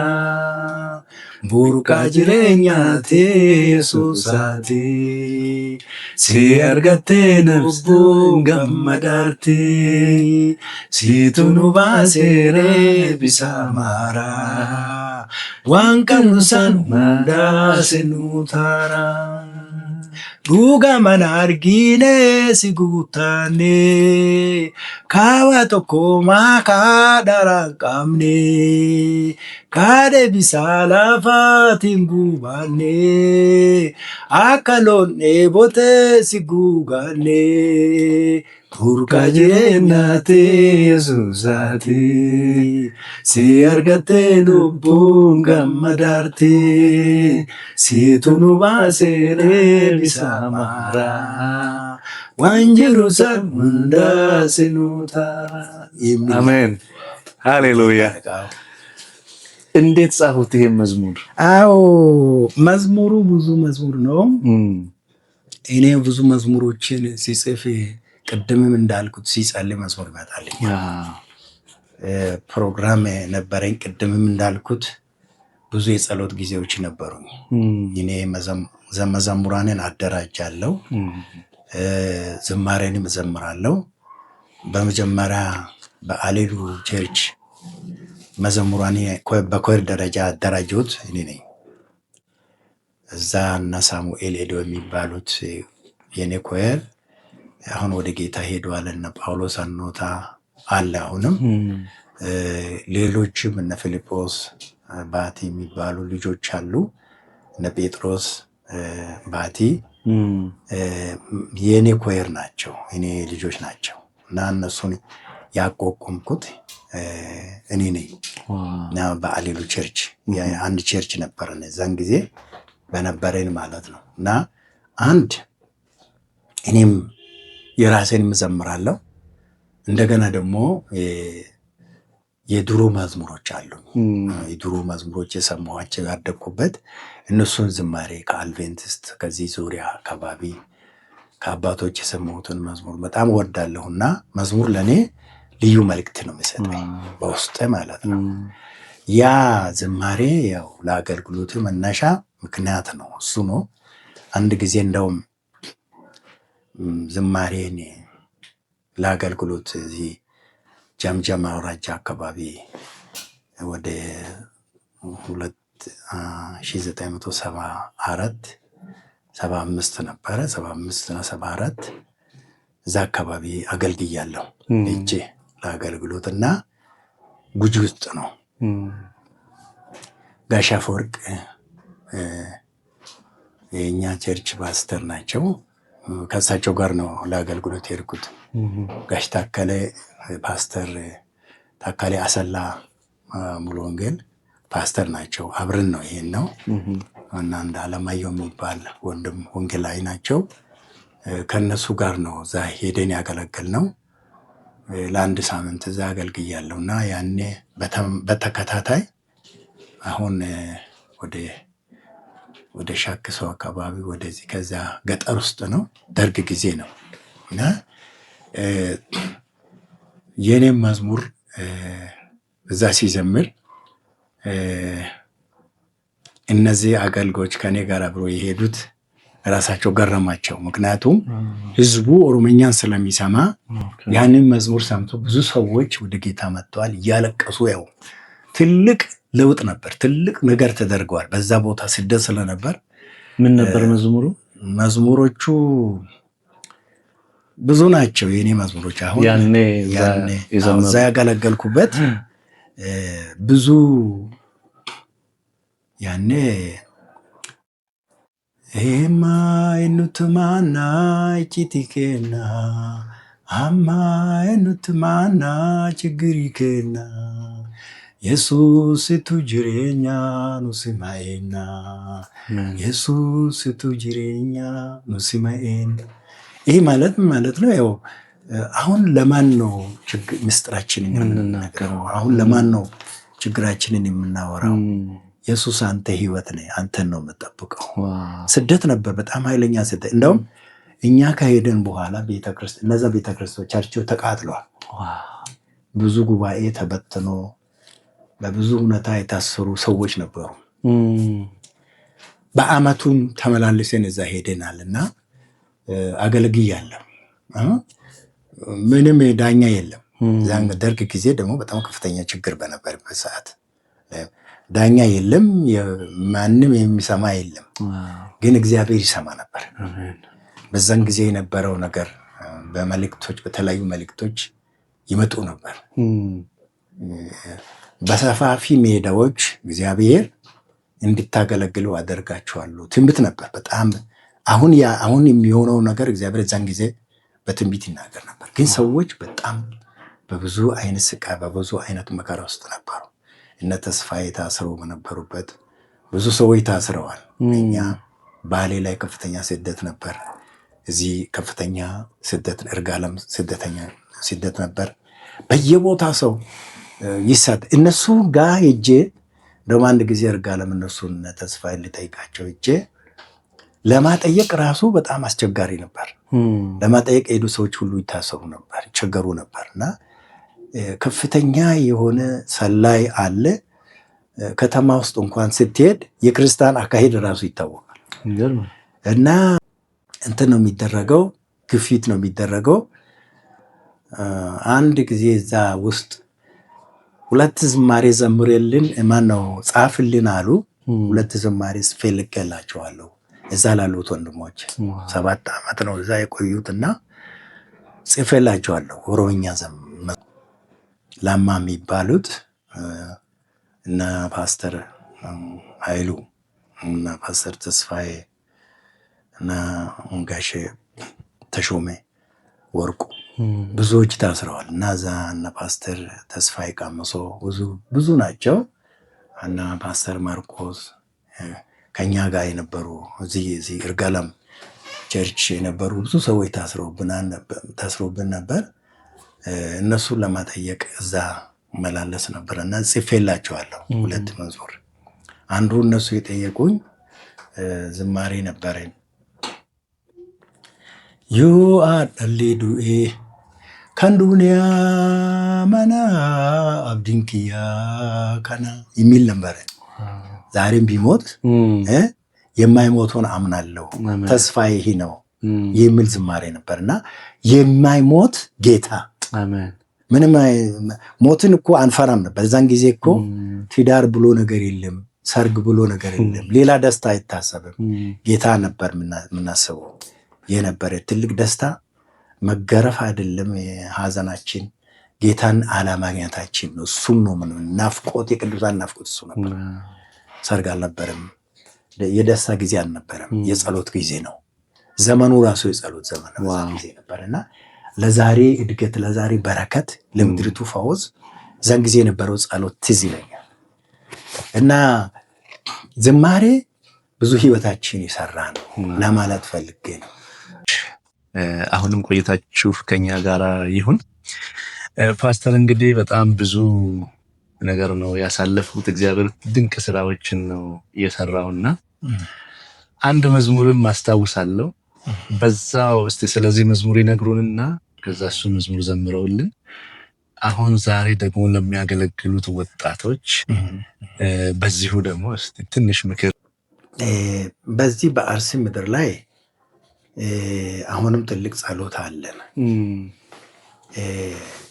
ቡርቃ ጅሬኛቴ ሱሳቲ ሲአርገቴኑ ቡን ገመዳቴ ሲቱኑ ባሴሬ ቢሳማራ ዋንቀኑሳን መንዳሲኑታራ Dhuga mana argine si guuttanne kawa tokko makaa daraan qabne kaade bisaa lafaatiin guubanne akka loon dheebotee si guuganne burqa jireenyaatee Yesuusaati si argattee lubbuun gammadaartee siitu nu baaseeree bisaa maaraa waan jiru san hundaa sinuu taara። አሜን ሃሌሉያ። እንዴት ጻፉት ይሄን መዝሙር? አዎ መዝሙሩ ብዙ መዝሙር ነው። እኔ ብዙ መዝሙሮችን ሲጽፍ ቅድምም እንዳልኩት ሲጸልይ መዝሙር ይመጣልኝ። ፕሮግራም ነበረኝ። ቅድምም እንዳልኩት ብዙ የጸሎት ጊዜዎች ነበሩኝ። እኔ መዘምራንን አደራጃለሁ፣ ዝማሬንም እዘምራለሁ። በመጀመሪያ በአሌሉ ቸርች መዘምራን በኮር ደረጃ አደራጀሁት እኔ ነኝ። እዛ እና ሳሙኤል ሄዶ የሚባሉት የኔ ኮር አሁን ወደ ጌታ ሄደዋል። እነ ጳውሎስ አኖታ አለ አሁንም ሌሎችም እነ ፊልጶስ ባቲ የሚባሉ ልጆች አሉ። እነ ጴጥሮስ ባቲ የኔ ኮየር ናቸው፣ እኔ ልጆች ናቸው። እና እነሱን ያቋቋምኩት እኔ ነኝ። እና በአሌሉ ቸርች አንድ ቸርች ነበረን እዛን ጊዜ በነበረን ማለት ነው። እና አንድ እኔም የራሴን እዘምራለሁ። እንደገና ደግሞ የድሮ መዝሙሮች አሉ። የድሮ መዝሙሮች የሰማኋቸው ያደግኩበት እነሱን ዝማሬ ከአድቬንቲስት ከዚህ ዙሪያ አካባቢ ከአባቶች የሰማሁትን መዝሙር በጣም ወዳለሁና መዝሙር ለእኔ ልዩ መልእክት ነው የሚሰጠኝ በውስጥ ማለት ነው። ያ ዝማሬ ያው ለአገልግሎት መነሻ ምክንያት ነው፣ እሱ ነው። አንድ ጊዜ እንደውም ዝማሬን ለአገልግሎት እዚህ ጀምጀም አውራጃ አካባቢ ወደ 1974 75 ነበረ 75 እና 74 እዛ አካባቢ አገልግያለሁ እጄ ለአገልግሎት እና ጉጂ ውስጥ ነው። ጋሽ አፈወርቅ የእኛ ቸርች ፓስተር ናቸው። ከእሳቸው ጋር ነው ለአገልግሎት የሄድኩት። ጋሽ ታከለ ፓስተር ታከለ አሰላ ሙሉ ወንጌል ፓስተር ናቸው። አብረን ነው ይሄን ነው እና እንደ አለማየሁ የሚባል ወንድም ወንጌላዊ ናቸው። ከነሱ ጋር ነው እዛ ሄደን ያገለገል ነው። ለአንድ ሳምንት እዛ አገልግያለሁ እና ያኔ በተከታታይ አሁን ወደ ሻክሶ አካባቢ ወደዚህ ከዛ ገጠር ውስጥ ነው ደርግ ጊዜ ነው እና የኔም መዝሙር እዛ ሲዘምር እነዚህ አገልጋዮች ከኔ ጋር አብሮ የሄዱት ራሳቸው ገረማቸው። ምክንያቱም ህዝቡ ኦሮምኛን ስለሚሰማ ያንን መዝሙር ሰምቶ ብዙ ሰዎች ወደ ጌታ መጥተዋል እያለቀሱ። ያው ትልቅ ለውጥ ነበር፣ ትልቅ ነገር ተደርገዋል። በዛ ቦታ ስደት ስለነበር ምን ነበር መዝሙሩ? መዝሙሮቹ ብዙ ናቸው የኔ መዝሙሮች። አሁን እዛ ያገለገልኩበት ብዙ ያኔ ኤማ ኤኑትማና ቺቲኬና አማ ኤኑትማና ችግሪኬና ኢየሱስ ቱ ጅሬኛ ኑሲማኤና ኢየሱስ ቱ ጅሬኛ ኑሲማኤና። ይሄ ማለት ነው? ያው አሁን ለማን ነው ምስጢራችንን የምንናገረው? አሁን ለማን ነው ችግራችንን የምናወራው? ኢየሱስ አንተ ህይወት ነህ፣ አንተን ነው የምጠብቀው። ስደት ነበር፣ በጣም ኃይለኛ ስደት። እንደውም እኛ ከሄደን በኋላ እነዛ ቤተክርስቲያኖች ቸርቾች ተቃጥለዋል። ብዙ ጉባኤ ተበትኖ በብዙ ሁኔታ የታሰሩ ሰዎች ነበሩ። በአመቱም ተመላልሰን እዛ ሄደናል እና አገልግያለሁ። ምንም ዳኛ የለም። ዛን ደርግ ጊዜ ደግሞ በጣም ከፍተኛ ችግር በነበረበት ሰዓት ዳኛ የለም፣ ማንም የሚሰማ የለም። ግን እግዚአብሔር ይሰማ ነበር። በዛን ጊዜ የነበረው ነገር በመልእክቶች በተለያዩ መልእክቶች ይመጡ ነበር። በሰፋፊ ሜዳዎች እግዚአብሔር እንድታገለግሉ አደርጋችኋለሁ ትንቢት ነበር። በጣም አሁን የሚሆነው ነገር እግዚአብሔር እዛን ጊዜ በትንቢት ይናገር ነበር። ግን ሰዎች በጣም በብዙ አይነት ስቃይ በብዙ አይነት መከራ ውስጥ ነበሩ። እነ ተስፋዬ ታስረው በነበሩበት ብዙ ሰዎች ታስረዋል። እኛ ባሌ ላይ ከፍተኛ ስደት ነበር። እዚህ ከፍተኛ ስደት እርጋለም ስደት ነበር። በየቦታ ሰው ይሳት እነሱ ጋር ሄጄ ደግሞ አንድ ጊዜ እርጋለም እነሱን ተስፋዬ ልጠይቃቸው ሄጄ ለማጠየቅ ራሱ በጣም አስቸጋሪ ነበር። ለማጠየቅ ሄዱ ሰዎች ሁሉ ይታሰሩ ነበር፣ ይቸገሩ ነበር እና ከፍተኛ የሆነ ሰላይ አለ። ከተማ ውስጥ እንኳን ስትሄድ የክርስቲያን አካሄድ ራሱ ይታወቃል። እና እንትን ነው የሚደረገው፣ ግፊት ነው የሚደረገው። አንድ ጊዜ እዛ ውስጥ 2 ዝማሬ ዘምሬልን ማነው ጻፍልን አሉ። 2 ዝማሬ ጽፌ ልኬላቸዋለሁ እዛ ላሉት ወንድሞች። 7 ዓመት ነው እዛ የቆዩትና ጽፌላቸዋለሁ። ኦሮምኛ ላማ የሚባሉት እና ፓስተር ኃይሉ እና ፓስተር ተስፋዬ እና ጋሼ ተሾሜ ወርቁ ብዙዎች ታስረዋል። እና እዛ እና ፓስተር ተስፋዬ ቃመሶ ብዙ ናቸው። እና ፓስተር ማርቆስ ከኛ ጋር የነበሩ እዚህ እርጋለም ቸርች የነበሩ ብዙ ሰዎች ታስረውብን ነበር። እነሱን ለማጠየቅ እዛ መላለስ ነበር እና ጽፌላቸዋለሁ 2 መዝሙር። አንዱ እነሱ የጠየቁኝ ዝማሬ ነበረኝ። ዩ አደሌ ዱኤ ከንዱንያ መና አብድንክያ ከና የሚል ነበረ። ዛሬም ቢሞት የማይሞተውን አምናለሁ፣ ተስፋ ይሄ ነው የሚል ዝማሬ ነበርና የማይሞት ጌታ አሜን። ምንም ሞትን እኮ አንፈራም ነበር። በዛን ጊዜ እኮ ትዳር ብሎ ነገር የለም፣ ሰርግ ብሎ ነገር የለም፣ ሌላ ደስታ አይታሰብም። ጌታ ነበር የምናስበው የነበረ ትልቅ ደስታ። መገረፍ አይደለም ሀዘናችን፣ ጌታን አለማግኘታችን ነው። እሱም ነው ምን ናፍቆት፣ የቅዱሳን ናፍቆት እሱ ነበር። ሰርግ አልነበረም፣ የደስታ ጊዜ አልነበረም፣ የጸሎት ጊዜ ነው። ዘመኑ ራሱ የጸሎት ዘመን ጊዜ ነበርና ለዛሬ እድገት፣ ለዛሬ በረከት፣ ለምድሪቱ ፈውስ ዘን ጊዜ የነበረው ጸሎት ትዝ ይለኛል። እና ዝማሬ ብዙ ህይወታችን ይሰራ ነው ለማለት ፈልጌ ነው። አሁንም ቆይታችሁ ከኛ ጋር ይሁን። ፓስተር እንግዲህ በጣም ብዙ ነገር ነው ያሳለፉት። እግዚአብሔር ድንቅ ስራዎችን ነው የሰራውና አንድ መዝሙርም ማስታውሳለሁ። በዛው እስቲ ስለዚህ መዝሙር ይነግሩንና ከዛ እሱ መዝሙር ዘምረውልን አሁን ዛሬ ደግሞ ለሚያገለግሉት ወጣቶች በዚሁ ደግሞ እስቲ ትንሽ ምክር። በዚህ በአርሲ ምድር ላይ አሁንም ትልቅ ጸሎት አለን።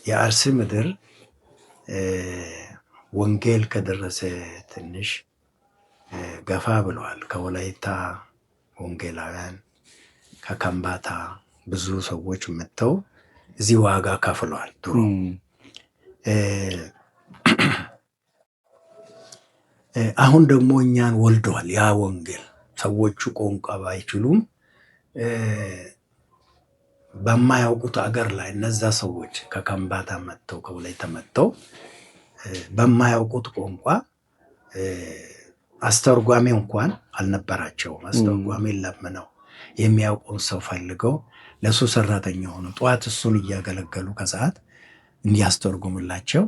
የአርሲ ምድር ወንጌል ከደረሰ ትንሽ ገፋ ብለዋል። ከወላይታ ወንጌላውያን፣ ከከምባታ ብዙ ሰዎች መጥተው እዚህ ዋጋ ከፍለዋል። ድሮ አሁን ደግሞ እኛን ወልደዋል። ያ ወንጌል ሰዎቹ ቋንቋ ባይችሉም በማያውቁት አገር ላይ እነዛ ሰዎች ከከምባታ መጥተው ከወላይታ መጥተው በማያውቁት ቋንቋ አስተርጓሚ እንኳን አልነበራቸውም። አስተርጓሚ ለምነው የሚያውቁን ሰው ፈልገው ለሱ ሰራተኛ ሆኖ ጠዋት እሱን እያገለገሉ ከሰዓት እንዲያስተርጉምላቸው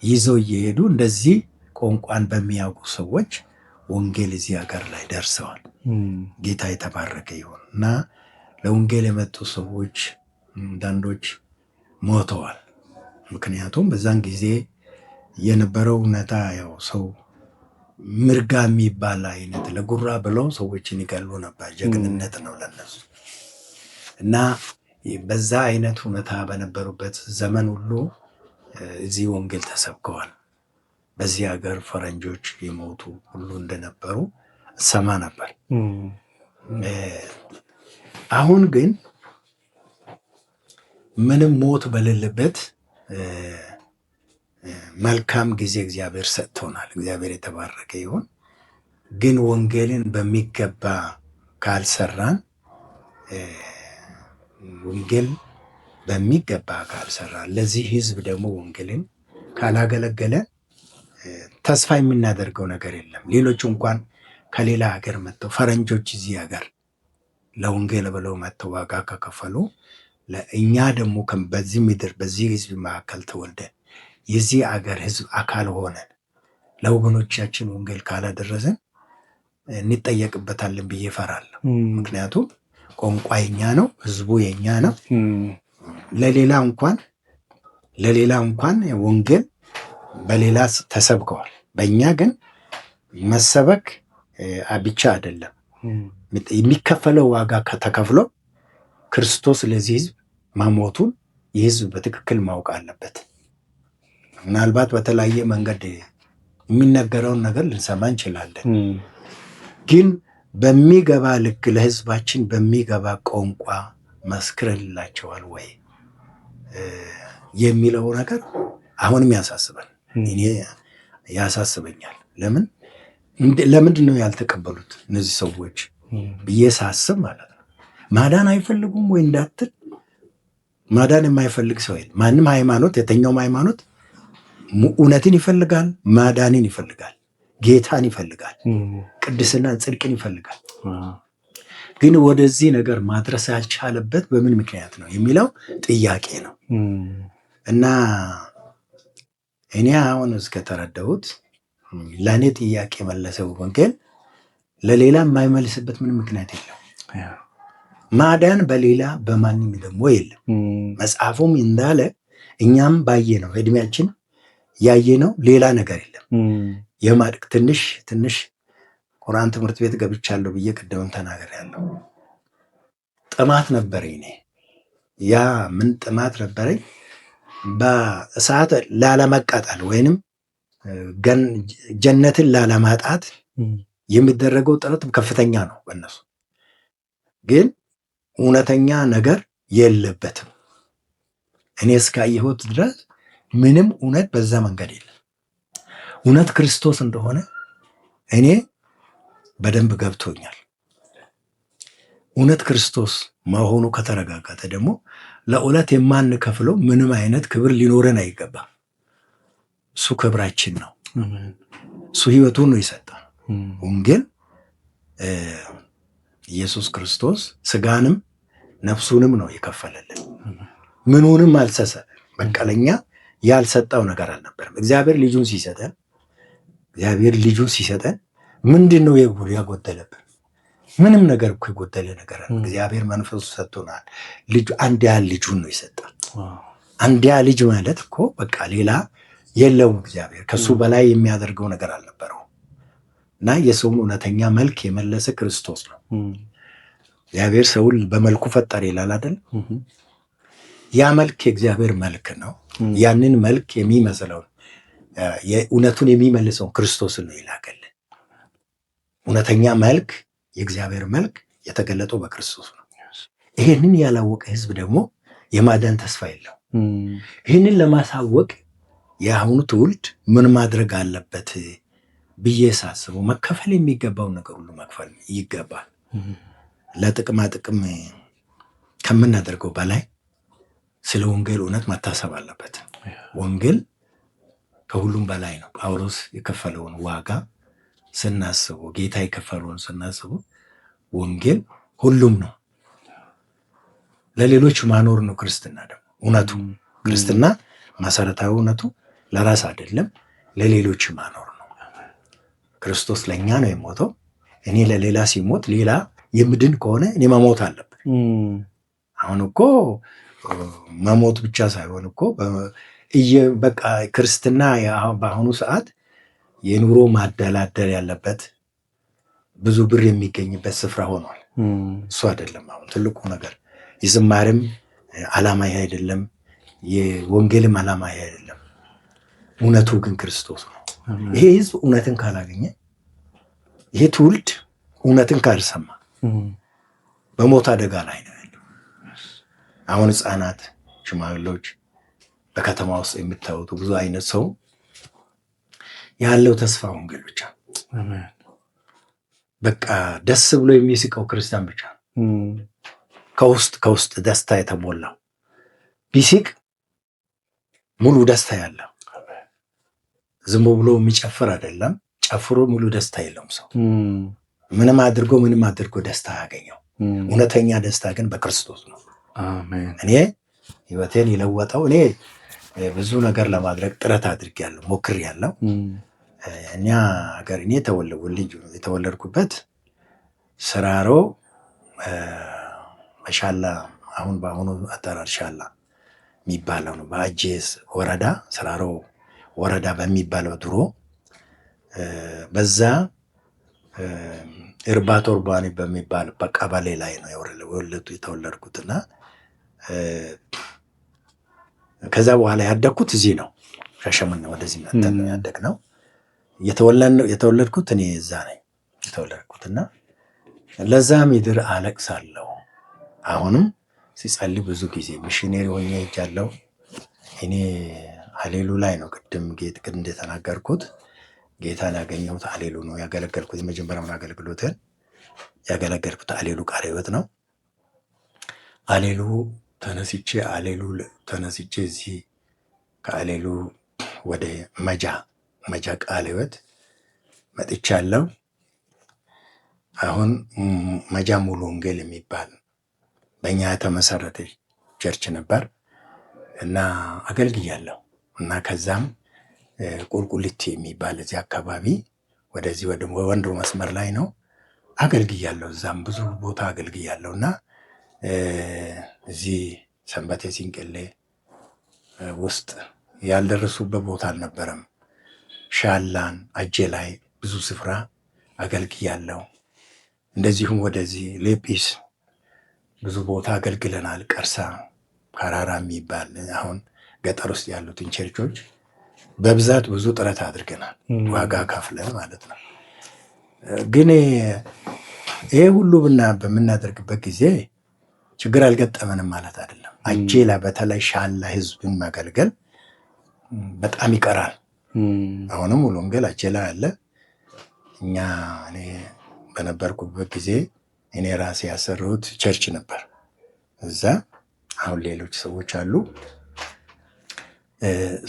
ይዘው እየሄዱ እንደዚህ ቋንቋን በሚያውቁ ሰዎች ወንጌል እዚህ ሀገር ላይ ደርሰዋል። ጌታ የተባረከ ይሁን እና ለወንጌል የመጡ ሰዎች አንዳንዶች ሞተዋል። ምክንያቱም በዛን ጊዜ የነበረው ሁኔታ ያው ሰው ምርጋ የሚባል አይነት ለጉራ ብለው ሰዎችን ይገሉ ነበር። ጀግንነት ነው ለነሱ እና በዛ አይነት ሁኔታ በነበሩበት ዘመን ሁሉ እዚህ ወንጌል ተሰብከዋል። በዚህ ሀገር ፈረንጆች የሞቱ ሁሉ እንደነበሩ ሰማ ነበር። አሁን ግን ምንም ሞት በሌለበት መልካም ጊዜ እግዚአብሔር ሰጥቶናል። እግዚአብሔር የተባረከ ይሁን። ግን ወንጌልን በሚገባ ካልሰራን ወንጌል በሚገባ ካልሰራን ለዚህ ህዝብ ደግሞ ወንጌልን ካላገለገለ ተስፋ የምናደርገው ነገር የለም። ሌሎቹ እንኳን ከሌላ ሀገር መጥተው ፈረንጆች እዚህ ሀገር ለወንጌል ብለው መጥተው ዋጋ ከከፈሉ እኛ ደግሞ በዚህ ምድር በዚህ ህዝብ መካከል ተወልደን የዚህ አገር ህዝብ አካል ሆነን ለወገኖቻችን ወንጌል ካላደረሰን እንጠየቅበታለን ብዬ እፈራለሁ። ምክንያቱም ቋንቋ የኛ ነው፣ ህዝቡ የኛ ነው። ለሌላ እንኳን ወንጌል በሌላ ተሰብከዋል። በእኛ ግን መሰበክ ብቻ አይደለም፣ የሚከፈለው ዋጋ ከተከፍሎ ክርስቶስ ለዚህ ህዝብ መሞቱን የህዝብ በትክክል ማወቅ አለበት። ምናልባት በተለያየ መንገድ የሚነገረውን ነገር ልንሰማ እንችላለን። ግን በሚገባ ልክ ለህዝባችን በሚገባ ቋንቋ መስክረንላቸዋል ወይ የሚለው ነገር አሁንም ያሳስባል። እኔ ያሳስበኛል። ለምንድን ነው ያልተቀበሉት እነዚህ ሰዎች ብዬ ሳስብ ማለት ነው። ማዳን አይፈልጉም ወይ እንዳትል፣ ማዳን የማይፈልግ ሰው የለም። ማንም ሃይማኖት፣ የተኛውም ሃይማኖት እውነትን ይፈልጋል፣ ማዳንን ይፈልጋል፣ ጌታን ይፈልጋል፣ ቅድስናን፣ ጽድቅን ይፈልጋል። ግን ወደዚህ ነገር ማድረስ ያልቻለበት በምን ምክንያት ነው የሚለው ጥያቄ ነው። እና እኔ አሁን እስከተረዳሁት ለእኔ ጥያቄ መለሰው ወንጌል ለሌላ የማይመልስበት ምንም ምክንያት የለም። ማዳን በሌላ በማንም ደግሞ የለም። መጽሐፉም እንዳለ እኛም ባየ ነው እድሜያችን ያየ ነው ሌላ ነገር የለም። የማድቅ ትንሽ ቁርአን ትምህርት ቤት ገብቻለሁ ብዬ ቅድም ተናግሬያለሁ። ጥማት ነበረኝ እኔ። ያ ምን ጥማት ነበረኝ? በእሳት ላለመቃጠል ወይንም ጀነትን ላለማጣት የሚደረገው ጥረት ከፍተኛ ነው። በእነሱ ግን እውነተኛ ነገር የለበትም። እኔ እስካየሁት ድረስ ምንም እውነት በዛ መንገድ የለም። እውነት ክርስቶስ እንደሆነ እኔ በደንብ ገብቶኛል። እውነት ክርስቶስ መሆኑ ከተረጋገጠ ደግሞ ለእውነት የማንከፍለው ምንም አይነት ክብር ሊኖረን አይገባም። እሱ ክብራችን ነው። እሱ ሕይወቱን ነው የሰጠን። ወንጌል ኢየሱስ ክርስቶስ ስጋንም ነፍሱንም ነው የከፈለልን። ምኑንም አልሰሰን። በቃ ለኛ ያልሰጠው ነገር አልነበረም። እግዚአብሔር ልጁን ሲሰጠን ምንድን ነው ያጎደለብን? ምንም ነገር እኮ የጎደለ ነገር አለ። እግዚአብሔር መንፈሱ ሰጥቶናል። አንድያ ልጁን ነው የሰጠን። አንድያ ልጅ ማለት እኮ በቃ ሌላ የለውም። እግዚአብሔር ከሱ በላይ የሚያደርገው ነገር አልነበረው እና የሰውን እውነተኛ መልክ የመለሰ ክርስቶስ ነው። እግዚአብሔር ሰውን በመልኩ ፈጠረ ይላል አይደል? ያ መልክ የእግዚአብሔር መልክ ነው። ያንን መልክ የሚመስለውን እውነቱን የሚመልሰውን ክርስቶስን ነው ይላከልን። እውነተኛ መልክ የእግዚአብሔር መልክ የተገለጠው በክርስቶስ ነው። ይሄንን ያላወቀ ሕዝብ ደግሞ የማዳን ተስፋ የለው። ይህንን ለማሳወቅ የአሁኑ ትውልድ ምን ማድረግ አለበት ብዬ ሳስበው መከፈል የሚገባውን ነገር ሁሉ መክፈል ይገባል። ለጥቅማ ጥቅም ከምናደርገው በላይ ስለ ወንጌል እውነት መታሰብ አለበት። ወንጌል ከሁሉም በላይ ነው። ጳውሎስ የከፈለውን ዋጋ ስናስበው፣ ጌታ የከፈለውን ስናስበው ወንጌል ሁሉም ነው። ለሌሎች ማኖር ነው ክርስትና። ደግሞ እውነቱ ክርስትና መሰረታዊ እውነቱ ለራስ አይደለም፣ ለሌሎች ማኖር ነው። ክርስቶስ ለእኛ ነው የሞተው። እኔ ለሌላ ሲሞት ሌላ የምድን ከሆነ እኔ መሞት አለብን። አሁን እኮ መሞት ብቻ ሳይሆን እኮ በቃ ክርስትና በአሁኑ ሰዓት የኑሮ ማደላደል ያለበት ብዙ ብር የሚገኝበት ስፍራ ሆኗል። እሱ አይደለም አሁን ትልቁ ነገር። የዝማሬም ዓላማ ይሄ አይደለም፣ የወንጌልም ዓላማ ይሄ አይደለም። እውነቱ ግን ክርስቶስ ነው። ይሄ ህዝብ እውነትን ካላገኘ፣ ይሄ ትውልድ እውነትን ካልሰማ በሞት አደጋ ላይ ነው ያለው። አሁን ህፃናት፣ ሽማግሌዎች በከተማ ውስጥ የምታዩት ብዙ አይነት ሰው ያለው ተስፋ ወንጌል ብቻ። በቃ ደስ ብሎ የሚስቀው ክርስቲያን ብቻ ከውስጥ ደስታ የተሞላው ቢስቅ ሙሉ ደስታ ያለው፣ ዝም ብሎ የሚጨፍር አይደለም። ጨፍሮ ሙሉ ደስታ የለውም ሰው። ምንም አድርጎ ደስታ ያገኘው። እውነተኛ ደስታ ግን በክርስቶስ ነው። እኔ ህይወቴን የለወጠው እኔ ብዙ ነገር ለማድረግ ጥረት አድርጌያለሁ፣ ሞክሬያለሁ። እኛ ሀገር እኔ የተወለድኩበት ስራሮ ሻላ፣ አሁን በአሁኑ አጠራር ሻላ የሚባለው ነው። በአጄስ ወረዳ ስራሮ ወረዳ በሚባለው ድሮ በዛ እርባቶ ኦርባኒ በሚባል በቀበሌ ላይ ነው የተወለድኩትና ከዛ በኋላ ያደግኩት እዚህ ነው። ሻሸመኔ ወደዚህ መጥተን ያደግነው። የተወለድኩት እኔ እዛ ነኝ የተወለድኩትና ለዛ ምድር አለቅሳለሁ። አሁንም ሲጸልይ ብዙ ጊዜ ሚሽነሪ ሆኜ ሄጃለሁ። እኔ አሌሉ ላይ ነው ቅድም እንደተናገርኩት ጌታን ያገኘሁት አሌሉ ነው ያገለገልኩት። የመጀመሪያውን አገልግሎትን ያገለገልኩት አሌሉ ቃለ ሕይወት ነው። አሌሉ ተነስቼ እዚህ ከአሌሉ ወደ መጃ ቃለ ሕይወት መጥቻለሁ። አሁን መጃ ሙሉ ወንጌል የሚባል በእኛ የተመሰረተ ቸርች ነበር እና አገልግያለሁ እና ከዛም ቁልቁልቲ የሚባል እዚህ አካባቢ ወደዚህ ወንዶ መስመር ላይ ነው አገልግያለሁ። እዛም ብዙ ቦታ አገልግያለሁ እና እዚህ ሰንበቴ ሲንቅሌ ውስጥ ያልደረሱበት ቦታ አልነበረም። ሻላን አጄ ላይ ብዙ ስፍራ አገልግያለሁ። እንደዚሁም ወደዚህ ሌጲስ ብዙ ቦታ አገልግለናል። ቀርሳ ካራራ የሚባል አሁን ገጠር ውስጥ ያሉትን ቸርቾች በብዛት ብዙ ጥረት አድርገናል፣ ዋጋ ከፍለን ማለት ነው። ግን ይሄ ሁሉ በምናደርግበት ጊዜ ችግር አልገጠመንም ማለት አይደለም። አጄ ላይ በተለይ ሻላ ህዝብን ማገልገል በጣም ይቀራል። አሁንም ሙሉ ወንጌል አጄ ላይ አለ። እኔ በነበርኩበት ጊዜ እኔ ራሴ ያሰሩት ቸርች ነበር እዛ። አሁን ሌሎች ሰዎች አሉ።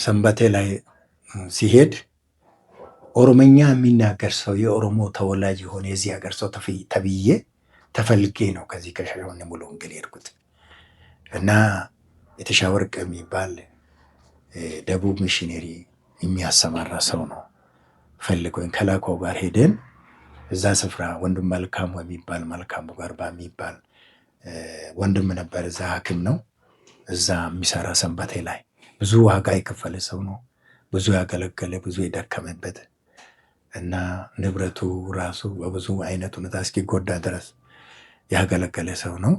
ሰንበቴ ላይ ሲሄድ ኦሮመኛ የሚናገር ሰው የኦሮሞ ተወላጅ የሆነ የዚህ ሀገር ሰው ተብዬ ተፈልጌ ነው ከዚህ ከሻሸመኔ ሙሉ ወንጌል ሄድኩት እና የተሻወርቅ የሚባል ደቡብ ሚሽነሪ የሚያሰማራ ሰው ነው ፈልጎኝ ከላኮ ጋር ሄደን እዛ ስፍራ ወንድም መልካሙ የሚባል መልካሙ ጋርባ የሚባል ወንድም ነበር። እዛ ሐኪም ነው። እዛ የሚሰራ ሰንበቴ ላይ ብዙ ዋጋ የከፈለ ሰው ነው። ብዙ ያገለገለ ብዙ የደከመበት እና ንብረቱ ራሱ በብዙ አይነት ሁኔታ እስኪጎዳ ድረስ ያገለገለ ሰው ነው።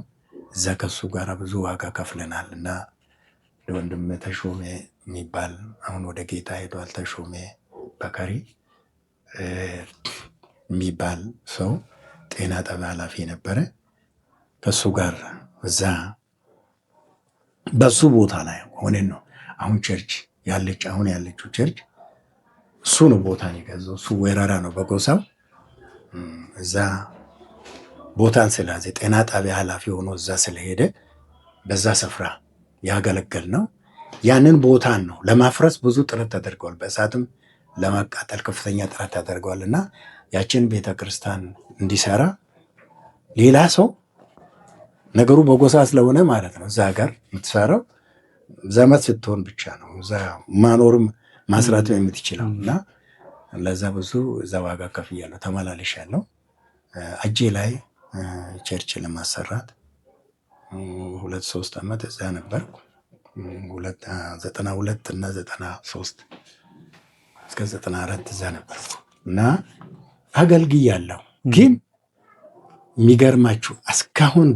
እዛ ከሱ ጋር ብዙ ዋጋ ከፍለናል እና ወንድም ተሾሜ የሚባል አሁን ወደ ጌታ ሄዷል። ተሾሜ በከሪ የሚባል ሰው ጤና ጣቢያ ኃላፊ ነበረ። ከሱ ጋር እዛ በሱ ቦታ ላይ ሆነን ነው አሁን ቸርች አሁን ያለችው ቸርች እሱ ነው ቦታን የገዛው። እሱ ወራራ ነው በጎሳው። እዛ ቦታን ስለያዘ ጤና ጣቢያ ኃላፊ ሆኖ እዛ ስለሄደ በዛ ስፍራ ያገለገል ነው። ያንን ቦታን ነው ለማፍረስ ብዙ ጥረት ተደርገዋል። በእሳትም ለማቃጠል ከፍተኛ ጥረት ተደርገዋል እና ያችን ቤተክርስቲያን እንዲሰራ ሌላ ሰው ነገሩ በጎሳ ስለሆነ ማለት ነው እዛ ጋር የምትሰራው ዘመድ ስትሆን ብቻ ነው እዛ ማኖርም ማስራት የምትችለው እና ለዛ ብዙ እዛ ዋጋ ከፍያለሁ፣ ተመላልሻለሁ። አጄ ላይ ቸርች ለማሰራት 2-3 ዓመት እዛ ነበርኩ። 92 እና 93 እስከ 94 እዛ ነበርኩ እና አገልግያለሁ። ግን የሚገርማችሁ እስካሁን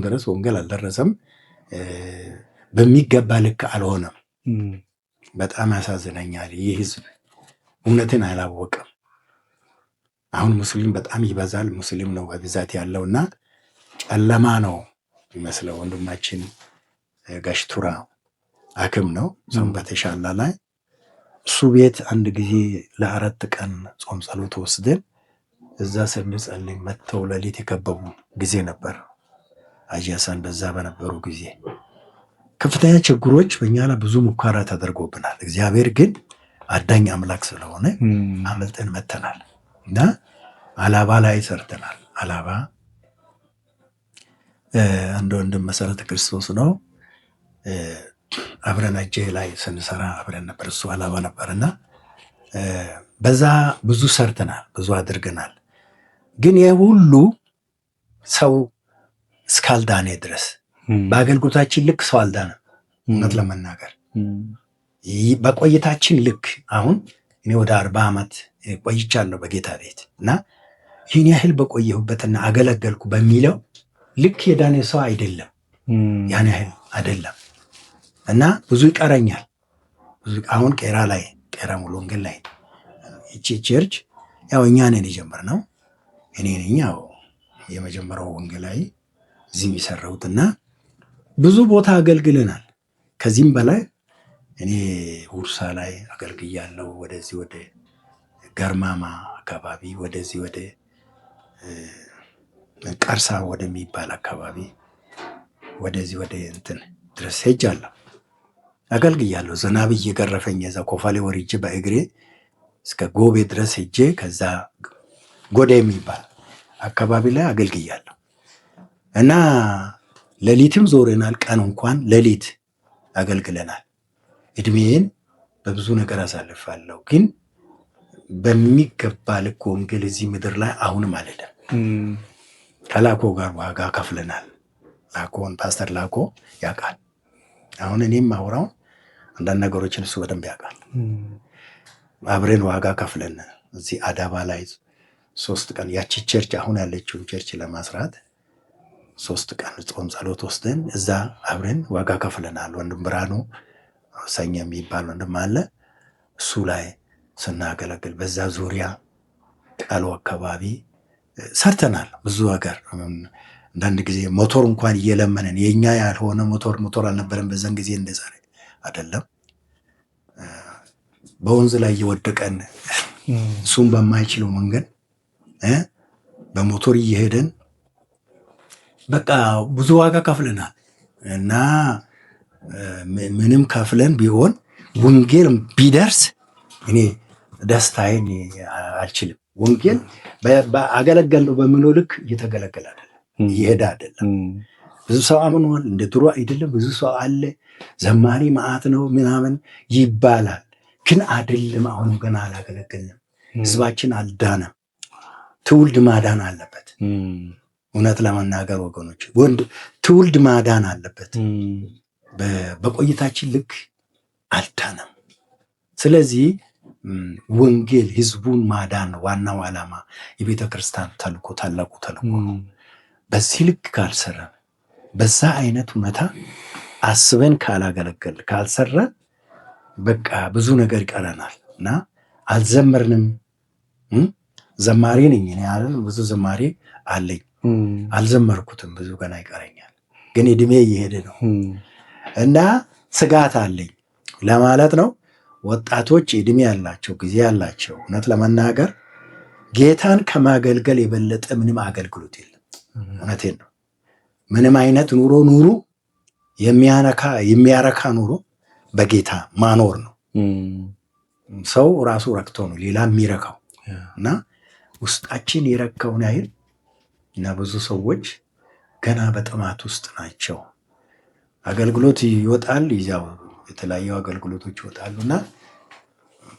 ድረስ ወንጌል አልደረሰም፣ በሚገባ ልክ አልሆነም። በጣም ያሳዝነኛል። ይህ ህዝብ እውነትን አላወቀም። አሁን ሙስሊም በጣም ይበዛል። ሙስሊም ነው በብዛት ያለውና ጨለማ ነው ይመስለው። ወንድማችን ጋሽቱራ ሐኪም ነው ሰንበቴ ሻላ ላይ እሱ ቤት አንድ ጊዜ ለ4 ቀን ጾም ጸሎት ወስደን እዛ ስንጸልይ መጥተው ሌሊት የከበቡ ጊዜ ነበር። አጃሳን በዛ በነበሩ ጊዜ ከፍተኛ ችግሮች በእኛ ላይ ብዙ ሙከራ ተደርጎብናል። እግዚአብሔር ግን አዳኝ አምላክ ስለሆነ አመልጠን መተናል እና አላባ ላይ ሰርተናል። አላባ አንድ ወንድም መሰረተ ክርስቶስ ነው አብረን አጄ ላይ ስንሰራ አብረን ነበር። እሱ አላባ ነበርና በዛ ብዙ ሰርተናል፣ ብዙ አድርገናል። ግን የሁሉ ሰው እስካልዳኔ ድረስ በአገልግሎታችን ልክ ሰው አልዳነም። እውነት ለመናገር በቆይታችን ልክ አሁን እኔ ወደ 40 ዓመት ቆይቻለሁ በጌታ ቤት እና ይህን ያህል በቆየሁበትና አገለገልኩ በሚለው ልክ የዳኔ ሰው አይደለም፣ ያን ያህል አይደለም እና ብዙ ይቀረኛል። አሁን ቄራ ሙሉ ወንጌል ላይ እቺ ቸርች ያው እኛ ነን የጀመርነው። እኔ ነኝ ያው የመጀመሪያው ወንጌላዊ እዚህ የሚሰራውትና ብዙ ቦታ አገልግለናል። ከዚህም በላይ እኔ ውርሳ ላይ አገልግያለሁ። ወደዚህ ወደ ገርማማ አካባቢ ወደዚህ ወደ ቀርሳ ወደሚባል አካባቢ ወደዚህ ወደ እንትን ድረስ ሄጃለሁ፣ አገልግያለሁ። ዝናብ እየገረፈኝ እዛ ኮፋሌ ወርጄ በእግሬ እስከ ጎቤ ድረስ ሄጄ ከዛ ጎዴ የሚባል አካባቢ ላይ አገልግያለሁ እና ሌሊትም ዞረናል። ቀን እንኳን ሌሊት አገልግለናል። እድሜን በብዙ ነገር አሳልፋለሁ። ግን በሚገባ ልክ ወንጌል እዚህ ምድር ላይ አሁንም አልሄደም። ከላኮ ጋር ዋጋ ከፍለናል። ላኮን ፓስተር ላኮ ያውቃል። አሁን እኔም አውራው አንዳንድ ነገሮችን እሱ በደንብ ያውቃል። አብረን ዋጋ ከፍለን እዚህ አዳባ ላይ 3 ቀን ያቺ ቸርች አሁን ያለችውን ቸርች ለማስራት 3 ቀን ጾም ጸሎት ወስደን እዛ አብረን ዋጋ ከፍለናል። ወንድም ብርሃኑ ሰኛ የሚባል ወንድም አለ። እሱ ላይ ስናገለግል በዛ ዙሪያ ቃሉ አካባቢ ሰርተናል። ብዙ ሀገር አንዳንድ ጊዜ ሞቶር እንኳን እየለመንን የኛ ያልሆነ ሞቶር አልነበረም በዛን ጊዜ እንደዛሬ አይደለም። በወንዝ ላይ እየወደቀን እሱም በማይችለው መንገድ በሞቶር እየሄደን በቃ ብዙ ዋጋ ከፍለናል እና ምንም ከፍለን ቢሆን ወንጌል ቢደርስ እኔ ደስታዬን አልችልም። ወንጌል አገለገልነው በምለው ልክ እየተገለገለ አይደለም፣ እየሄደ አይደለም። ብዙ ሰው አምኗል፣ እንደ ድሮ አይደለም። ብዙ ሰው አለ፣ ዘማሪ መዓት ነው ምናምን ይባላል፣ ግን አይደለም። አሁንም ገና አላገለገልንም። ህዝባችን አልዳነም። ትውልድ ማዳን አለበት። እውነት ለመናገር ወገኖች ትውልድ ማዳን አለበት። በቆይታችን ልክ አልዳነም። ስለዚህ ወንጌል ህዝቡን ማዳን ዋናው ዓላማ የቤተ ክርስቲያን ተልኮ ታላቁ ተልኮ ነው። በዚህ ልክ ካልሰራን በዛ አይነት ሁኔታ አስበን ካላገለገል ካልሰራን በቃ ብዙ ነገር ይቀረናል እና አልዘመርንም። ዘማሪ ነኝ እኔ አይደል፣ ብዙ ዘማሪ አለኝ፣ አልዘመርኩትም። ብዙ ገና ይቀረኛል፣ ግን እድሜ እየሄደ ነው እና ስጋት አለኝ ለማለት ነው። ወጣቶች እድሜ ያላቸው ጊዜ ያላቸው እውነት ለመናገር ጌታን ከማገልገል የበለጠ ምንም አገልግሎት የለም። እውነቴን ነው። ምንም አይነት ኑሮ ኑሩ የሚያረካ ኑሮ በጌታ ማኖር ነው። ሰው ራሱ ረክቶ ነው ሌላ የሚረካው እና ውስጣችን የረካውን ያህል እና ብዙ ሰዎች ገና በጥማት ውስጥ ናቸው። አገልግሎት ይወጣል፣ ይዛው የተለያዩ አገልግሎቶች ይወጣሉና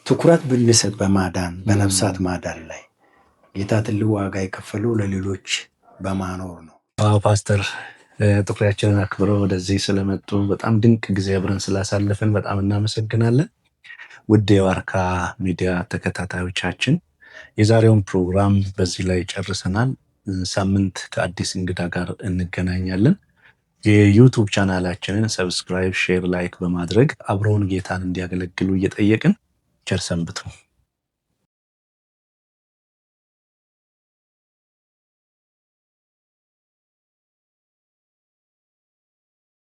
ትኩረት ብንሰጥ በማዳን በነፍሳት ማዳን ላይ ጌታ ትልቅ ዋጋ የከፈለው ለሌሎች በማኖር ነው። ፓስተር ጥሪያችንን አክብረው ወደዚህ ስለመጡ በጣም ድንቅ ጊዜ አብረን ስላሳለፍን በጣም እናመሰግናለን። ውድ የዋርካ ሚዲያ ተከታታዮቻችን የዛሬውን ፕሮግራም በዚህ ላይ ጨርሰናል። ሳምንት ከአዲስ እንግዳ ጋር እንገናኛለን። የዩቱብ ቻናላችንን ሰብስክራይብ፣ ሼር፣ ላይክ በማድረግ አብረውን ጌታን እንዲያገለግሉ እየጠየቅን ቸር ሰንብቱ።